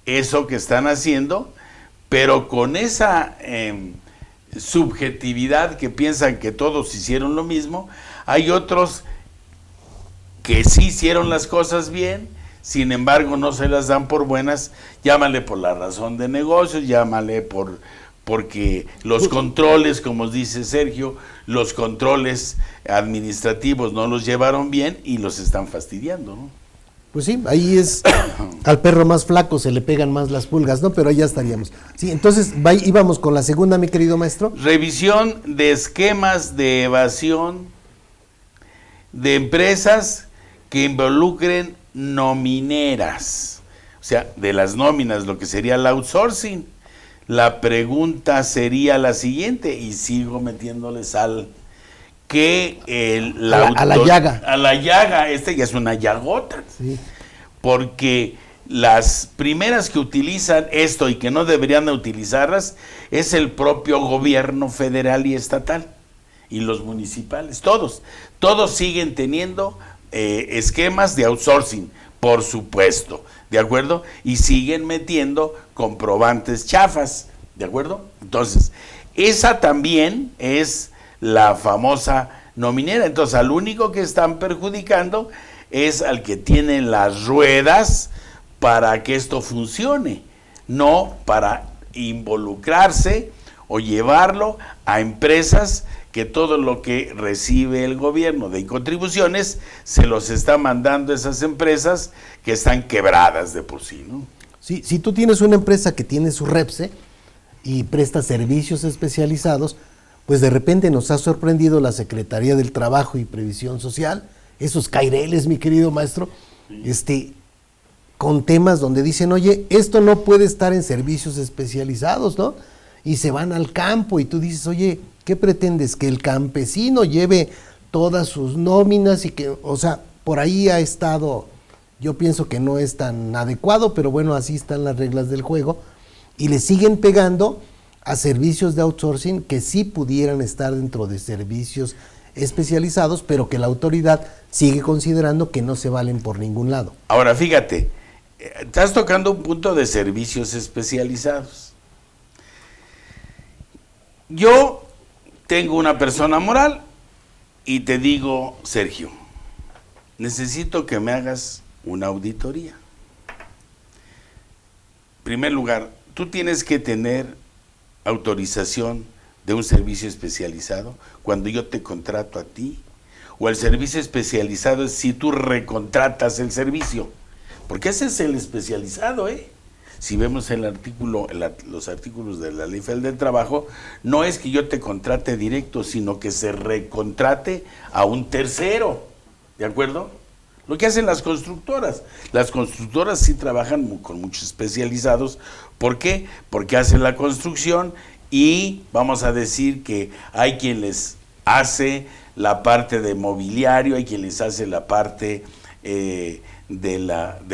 eso que están haciendo, pero con esa subjetividad que piensan que todos hicieron lo mismo, hay otros que sí hicieron las cosas bien, sin embargo no se las dan por buenas, llámale por la razón de negocios, llámale porque los controles, como dice Sergio, los controles administrativos no los llevaron bien y los están fastidiando, ¿no? Pues sí, ahí es, al perro más flaco se le pegan más las pulgas, ¿no? Pero ahí ya estaríamos. Sí, entonces íbamos con la segunda, mi querido maestro. Revisión de esquemas de evasión de empresas que involucren nomineras, o sea, de las nóminas, lo que sería el outsourcing. La pregunta sería la siguiente, y sigo metiéndole sal, que a la llaga. A la llaga, ya es una llagota. Sí. Porque las primeras que utilizan esto y que no deberían de utilizarlas es el propio gobierno federal y estatal y los municipales, todos siguen teniendo esquemas de outsourcing, por supuesto, ¿de acuerdo? Y siguen metiendo comprobantes chafas, ¿De acuerdo? Entonces, esa también es la famosa nominera. Entonces, al único que están perjudicando es al que tiene las ruedas para que esto funcione, no para involucrarse o llevarlo a empresas que todo lo que recibe el gobierno de contribuciones se los está mandando a esas empresas que están quebradas de por sí, ¿no? Sí, si tú tienes una empresa que tiene su REPSE y presta servicios especializados, pues de repente nos ha sorprendido la Secretaría del Trabajo y Previsión Social, esos caireles, mi querido maestro, con temas donde dicen, oye, esto no puede estar en servicios especializados, ¿no? Y se van al campo y tú dices, oye, ¿qué pretendes? Que el campesino lleve todas sus nóminas y que, o sea, por ahí ha estado, yo pienso que no es tan adecuado, pero bueno, así están las reglas del juego, y le siguen pegando a servicios de outsourcing que sí pudieran estar dentro de servicios especializados, pero que la autoridad sigue considerando que no se valen por ningún lado. Ahora, fíjate, estás tocando un punto de servicios especializados. Yo tengo una persona moral y te digo, Sergio, necesito que me hagas una auditoría. En primer lugar, tú tienes que tener autorización de un servicio especializado cuando yo te contrato a ti, o el servicio especializado es si tú recontratas el servicio, porque ese es el especializado, Si vemos el artículo, los artículos de la Ley Federal del Trabajo, no es que yo te contrate directo, sino que se recontrate a un tercero, ¿de acuerdo? Lo que hacen las constructoras sí trabajan con muchos especializados. ¿Por qué? Porque hacen la construcción y vamos a decir que hay quien les hace la parte de mobiliario, hay quien les hace la parte de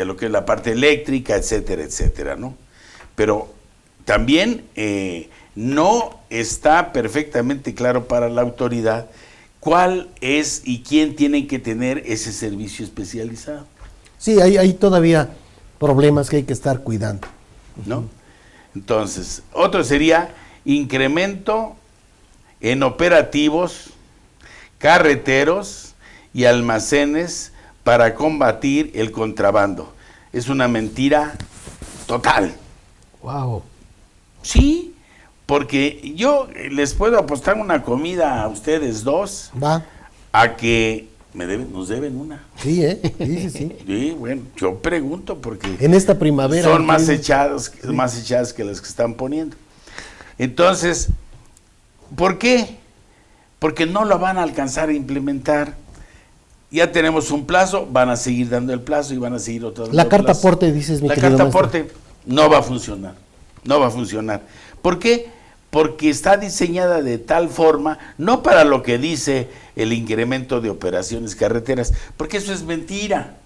lo que es la parte eléctrica, etcétera, etcétera, ¿no? Pero también no está perfectamente claro para la autoridad cuál es y quién tiene que tener ese servicio especializado. Sí, hay todavía problemas que hay que estar cuidando, ¿no? Entonces, otro sería incremento en operativos, carreteros y almacenes para combatir el contrabando. Es una mentira total. Wow. Sí, porque yo les puedo apostar una comida a ustedes dos, Va. a que nos deben una. Sí, sí. Sí, bueno, yo pregunto porque En esta primavera. son más echadas que las que están poniendo. Entonces, ¿por qué? Porque no lo van a alcanzar a implementar. Ya tenemos un plazo, van a seguir dando el plazo y van a seguir otro La carta aporte, dices, mi querido maestro. La maestro. carta aporte no va a funcionar. ¿Por qué? Porque está diseñada de tal forma, no para lo que dice el incremento de operaciones carreteras, porque eso es mentira.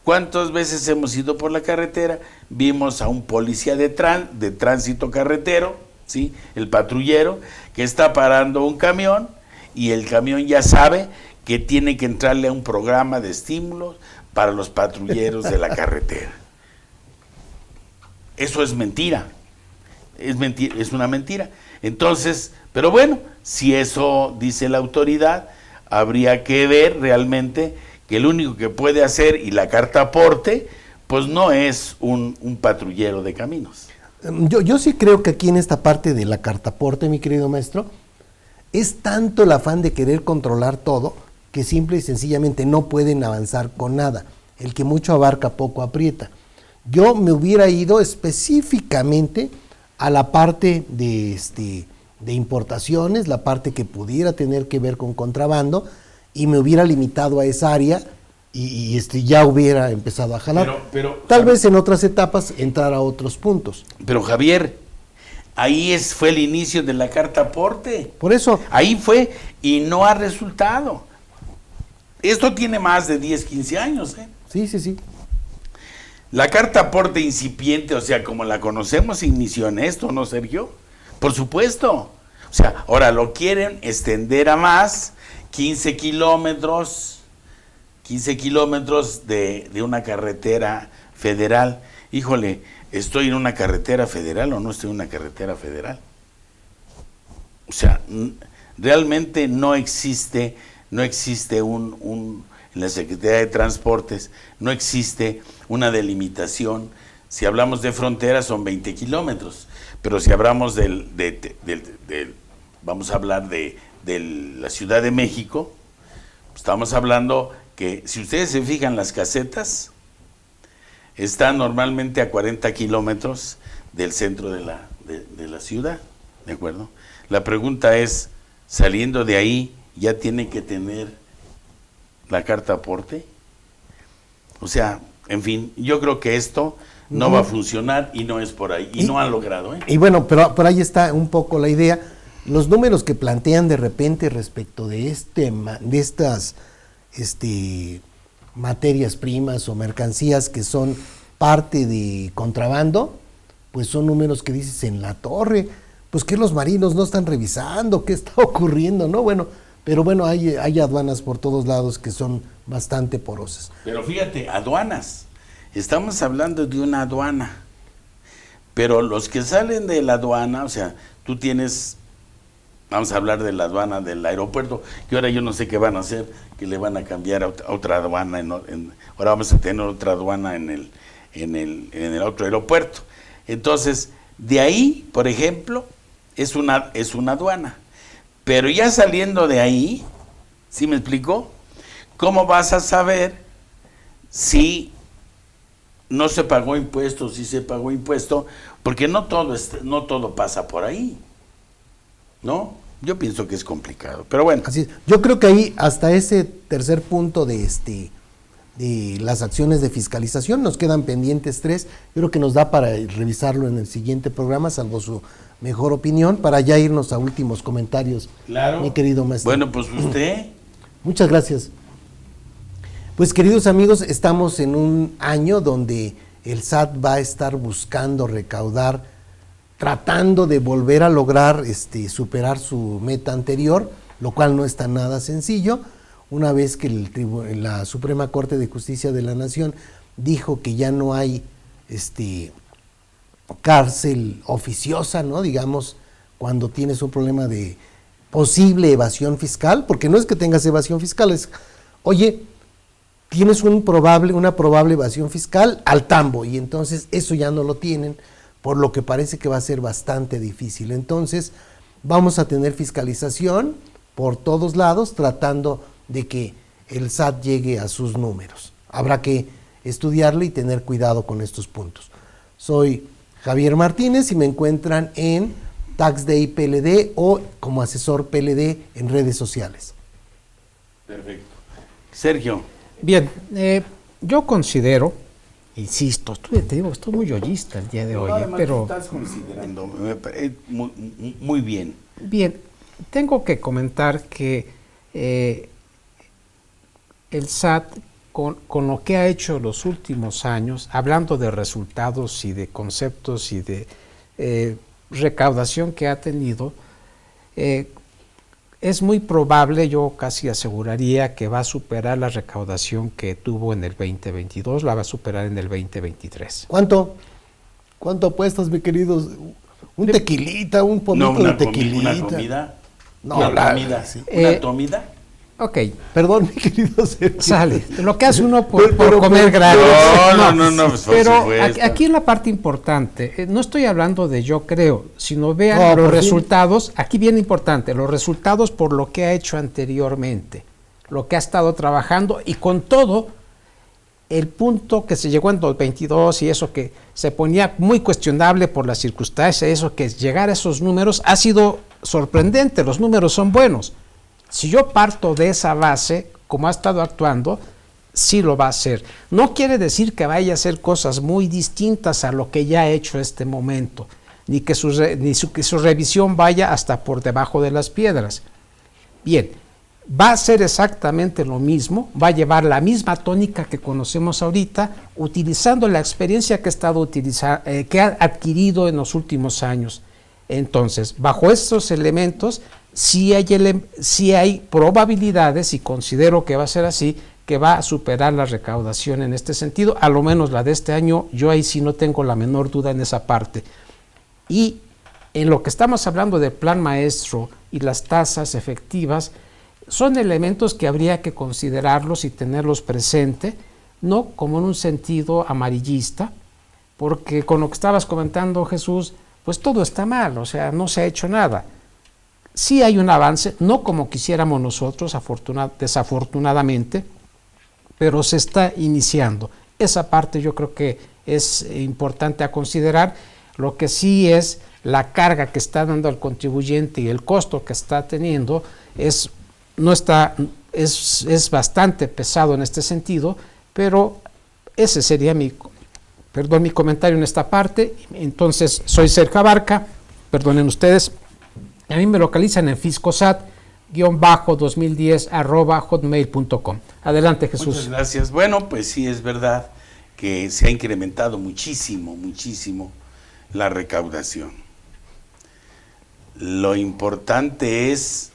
¿Cuántas veces hemos ido por la carretera? Vimos a un policía de tránsito carretero, ¿sí? El patrullero, que está parando un camión y el camión ya sabe que tiene que entrarle a un programa de estímulos para los patrulleros de la carretera. Eso es mentira. Es una mentira. Entonces, pero bueno, si eso dice la autoridad, habría que ver realmente que el único que puede hacer, y la carta aporte, pues no es un patrullero de caminos. Yo sí creo que aquí en esta parte de la carta aporte, mi querido maestro, es tanto el afán de querer controlar todo que simple y sencillamente no pueden avanzar con nada. El que mucho abarca, poco aprieta. Yo me hubiera ido específicamente a la parte de importaciones, la parte que pudiera tener que ver con contrabando, y me hubiera limitado a esa área y ya hubiera empezado a jalar. Tal vez en otras etapas entrar a otros puntos. Pero Javier, ahí fue el inicio de la carta aporte. Por eso. Ahí fue y no ha resultado. Esto tiene más de 10, 15 años. Sí. La carta aporte incipiente, o sea, como la conocemos, inició en esto, ¿no, Sergio? Por supuesto. O sea, ahora lo quieren extender a más, 15 kilómetros de una carretera federal. Híjole, ¿estoy en una carretera federal o no estoy en una carretera federal? O sea, realmente no existe en la Secretaría de Transportes, no existe una delimitación. Si hablamos de frontera son 20 kilómetros, pero si hablamos vamos a hablar de la Ciudad de México, estamos hablando que, si ustedes se fijan, las casetas están normalmente a 40 kilómetros del centro de la ciudad, ¿de acuerdo? La pregunta es, saliendo de ahí, ¿ya tiene que tener la carta aporte? O sea, en fin, yo creo que esto no va a funcionar y no es por ahí, y no han logrado, ¿eh? Y bueno, pero por ahí está un poco la idea. Los números que plantean de repente respecto de estas materias primas o mercancías que son parte de contrabando, pues son números que dices en la torre, pues que los marinos no están revisando, qué está ocurriendo, ¿no? Bueno, pero bueno, hay aduanas por todos lados que son bastante porosas. Pero fíjate, aduanas, estamos hablando de una aduana, pero los que salen de la aduana, o sea, tú tienes, vamos a hablar de la aduana del aeropuerto, que ahora yo no sé qué van a hacer, que le van a cambiar a otra aduana, ahora vamos a tener otra aduana en el otro aeropuerto. Entonces, de ahí, por ejemplo, es una aduana. Pero ya saliendo de ahí, ¿sí me explico? ¿Cómo vas a saber si no se pagó impuesto, si se pagó impuesto? Porque no todo pasa por ahí, ¿no? Yo pienso que es complicado, pero bueno. Así es. Yo creo que ahí, hasta ese tercer punto de las acciones de fiscalización, nos quedan pendientes 3. Yo creo que nos da para revisarlo en el siguiente programa, salvo su mejor opinión, para ya irnos a últimos comentarios. Claro. Mi querido maestro. Bueno, pues usted. Muchas gracias. Pues, queridos amigos, estamos en un año donde el SAT va a estar buscando recaudar, tratando de volver a lograr superar su meta anterior, lo cual no está nada sencillo. Una vez que la Suprema Corte de Justicia de la Nación dijo que ya no hay cárcel oficiosa, ¿no? Digamos, cuando tienes un problema de posible evasión fiscal, porque no es que tengas evasión fiscal, es, oye, tienes una probable evasión fiscal al tambo, y entonces eso ya no lo tienen, por lo que parece que va a ser bastante difícil. Entonces, vamos a tener fiscalización por todos lados, tratando de que el SAT llegue a sus números. Habrá que estudiarlo y tener cuidado con estos puntos. Soy Javier Martínez y me encuentran en Tax Day PLD o como asesor PLD en redes sociales. Perfecto. Sergio. Bien, yo considero, insisto, te digo, estoy muy yoyista el día de hoy, pero estás considerando muy bien. Bien, tengo que comentar que el SAT, con lo que ha hecho los últimos años, hablando de resultados y de conceptos y de recaudación que ha tenido, es muy probable, yo casi aseguraría, que va a superar la recaudación que tuvo en el 2022, la va a superar en el 2023. ¿Cuánto apuestas, mi queridos? ¿Un tequilita, un pomito de tequilita? ¿Una comida? No, ¿Una comida? sí. ¿Una comida? Ok. Perdón, mi querido Sergio. Sale, lo que hace uno por Pero, comer gratis. No, pues por pero supuesto. aquí en la parte importante, no estoy hablando de yo creo, sino vean No, los por fin. resultados, aquí bien importante, los resultados por lo que ha hecho anteriormente, lo que ha estado trabajando y con todo el punto que se llegó en 2022 y eso que se ponía muy cuestionable por las circunstancias, eso que llegar a esos números ha sido sorprendente, los números son buenos. Si yo parto de esa base, como ha estado actuando, sí lo va a hacer. No quiere decir que vaya a hacer cosas muy distintas a lo que ya ha hecho este momento, ni que su revisión vaya hasta por debajo de las piedras. Bien, va a hacer exactamente lo mismo, va a llevar la misma tónica que conocemos ahorita, utilizando la experiencia que que ha adquirido en los últimos años. Entonces, bajo estos elementos, sí hay probabilidades, y considero que va a ser así, que va a superar la recaudación en este sentido, a lo menos la de este año. Yo ahí sí no tengo la menor duda en esa parte. Y en lo que estamos hablando del plan maestro y las tasas efectivas, son elementos que habría que considerarlos y tenerlos presente, no como en un sentido amarillista, porque con lo que estabas comentando, Jesús, pues todo está mal, o sea, no se ha hecho nada. Sí hay un avance, no como quisiéramos nosotros, desafortunadamente, pero se está iniciando. Esa parte yo creo que es importante a considerar. Lo que sí es la carga que está dando al contribuyente y el costo que está teniendo es bastante pesado en este sentido, pero ese sería mi comentario en esta parte. Entonces, soy Sergio Abarca, perdonen ustedes, a mí me localizan en fiscosat-2010@hotmail.com. Adelante, Jesús. Muchas gracias. Bueno, pues sí, es verdad que se ha incrementado muchísimo la recaudación. Lo importante es,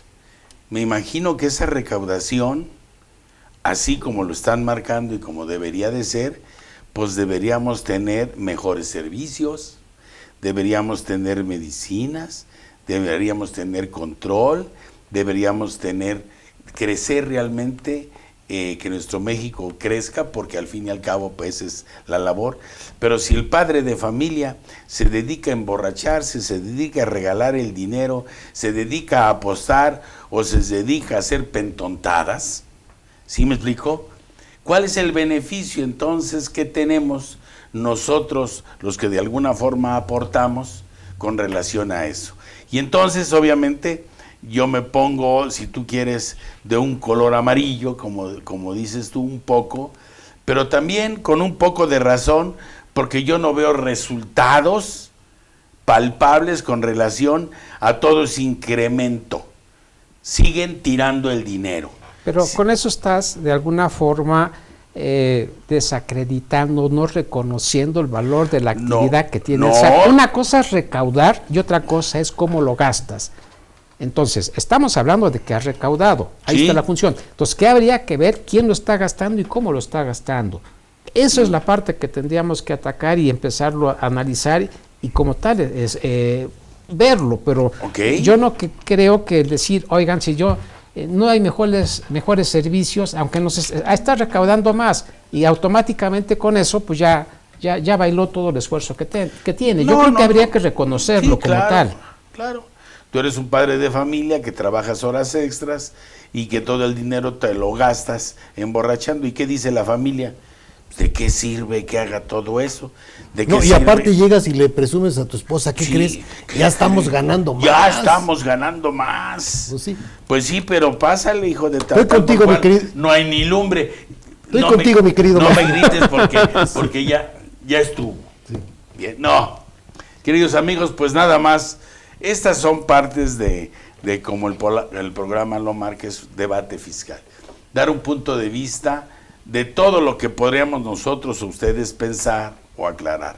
me imagino que esa recaudación, así como lo están marcando y como debería de ser, pues deberíamos tener mejores servicios, deberíamos tener medicinas, deberíamos tener control, deberíamos crecer realmente, que nuestro México crezca, porque al fin y al cabo pues es la labor. Pero si el padre de familia se dedica a emborracharse, se dedica a regalar el dinero, se dedica a apostar o se dedica a hacer pentontadas, ¿sí me explico? ¿Cuál es el beneficio entonces que tenemos nosotros, los que de alguna forma aportamos, con relación a eso? Y entonces obviamente yo me pongo, si tú quieres, de un color amarillo, como dices tú, un poco, pero también con un poco de razón, porque yo no veo resultados palpables con relación a todo ese incremento. Siguen tirando el dinero. Pero sí. Con eso estás de alguna forma desacreditando, no reconociendo el valor de la actividad que tiene. No. O sea, una cosa es recaudar y otra cosa es cómo lo gastas. Entonces, estamos hablando de que has recaudado, ahí está la función. Entonces, ¿qué habría que ver? ¿Quién lo está gastando y cómo lo está gastando? Eso es la parte que tendríamos que atacar y empezarlo a analizar, y como tal es verlo, pero yo no creo que decir, oigan, si yo no hay mejores servicios, aunque está recaudando más, y automáticamente con eso pues ya bailó todo el esfuerzo que tiene. Yo creo que habría que reconocerlo como tal. Claro. Tú eres un padre de familia que trabajas horas extras y que todo el dinero te lo gastas emborrachando. ¿Y qué dice la familia? ¿De qué sirve que haga todo eso? ¿De qué No, y sirve? aparte llegas y le presumes a tu esposa, ¿qué crees? Ya estamos ganando más. Ya estamos ganando más. Pues sí, pero pásale, hijo de tal. Estoy contigo, mi querido. No hay ni lumbre. Estoy contigo, mi querido. No me grites porque ya estuvo. Sí. Bien, no. Queridos amigos, pues nada más. Estas son partes de como el programa lo marca, es debate fiscal. Dar un punto de vista de todo lo que podríamos nosotros o ustedes pensar o aclarar.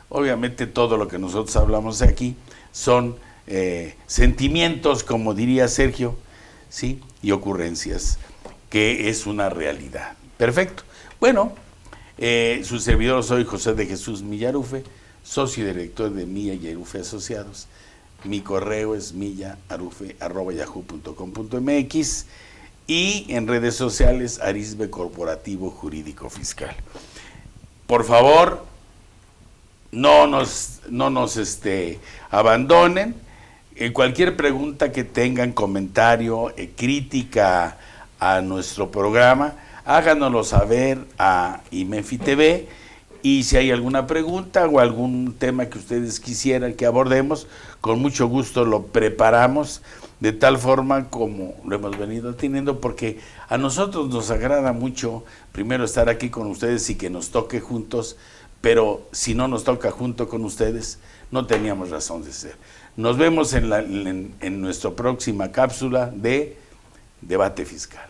Obviamente todo lo que nosotros hablamos aquí son sentimientos, como diría Sergio, ¿sí? Y ocurrencias, que es una realidad. Perfecto. Bueno, su servidor soy José de Jesús Millarufe, socio y director de Milla y Arufe Asociados. Mi correo es millarufe@yahoo.com.mx y en redes sociales Arisbe Corporativo Jurídico Fiscal. Por favor, no nos abandonen. Cualquier pregunta que tengan, comentario, crítica a nuestro programa, háganoslo saber a IMEFI TV. Y si hay alguna pregunta o algún tema que ustedes quisieran que abordemos, con mucho gusto lo preparamos de tal forma como lo hemos venido teniendo, porque a nosotros nos agrada mucho primero estar aquí con ustedes y que nos toque juntos, pero si no nos toca junto con ustedes, no teníamos razón de ser. Nos vemos en nuestra próxima cápsula de Debate Fiscal.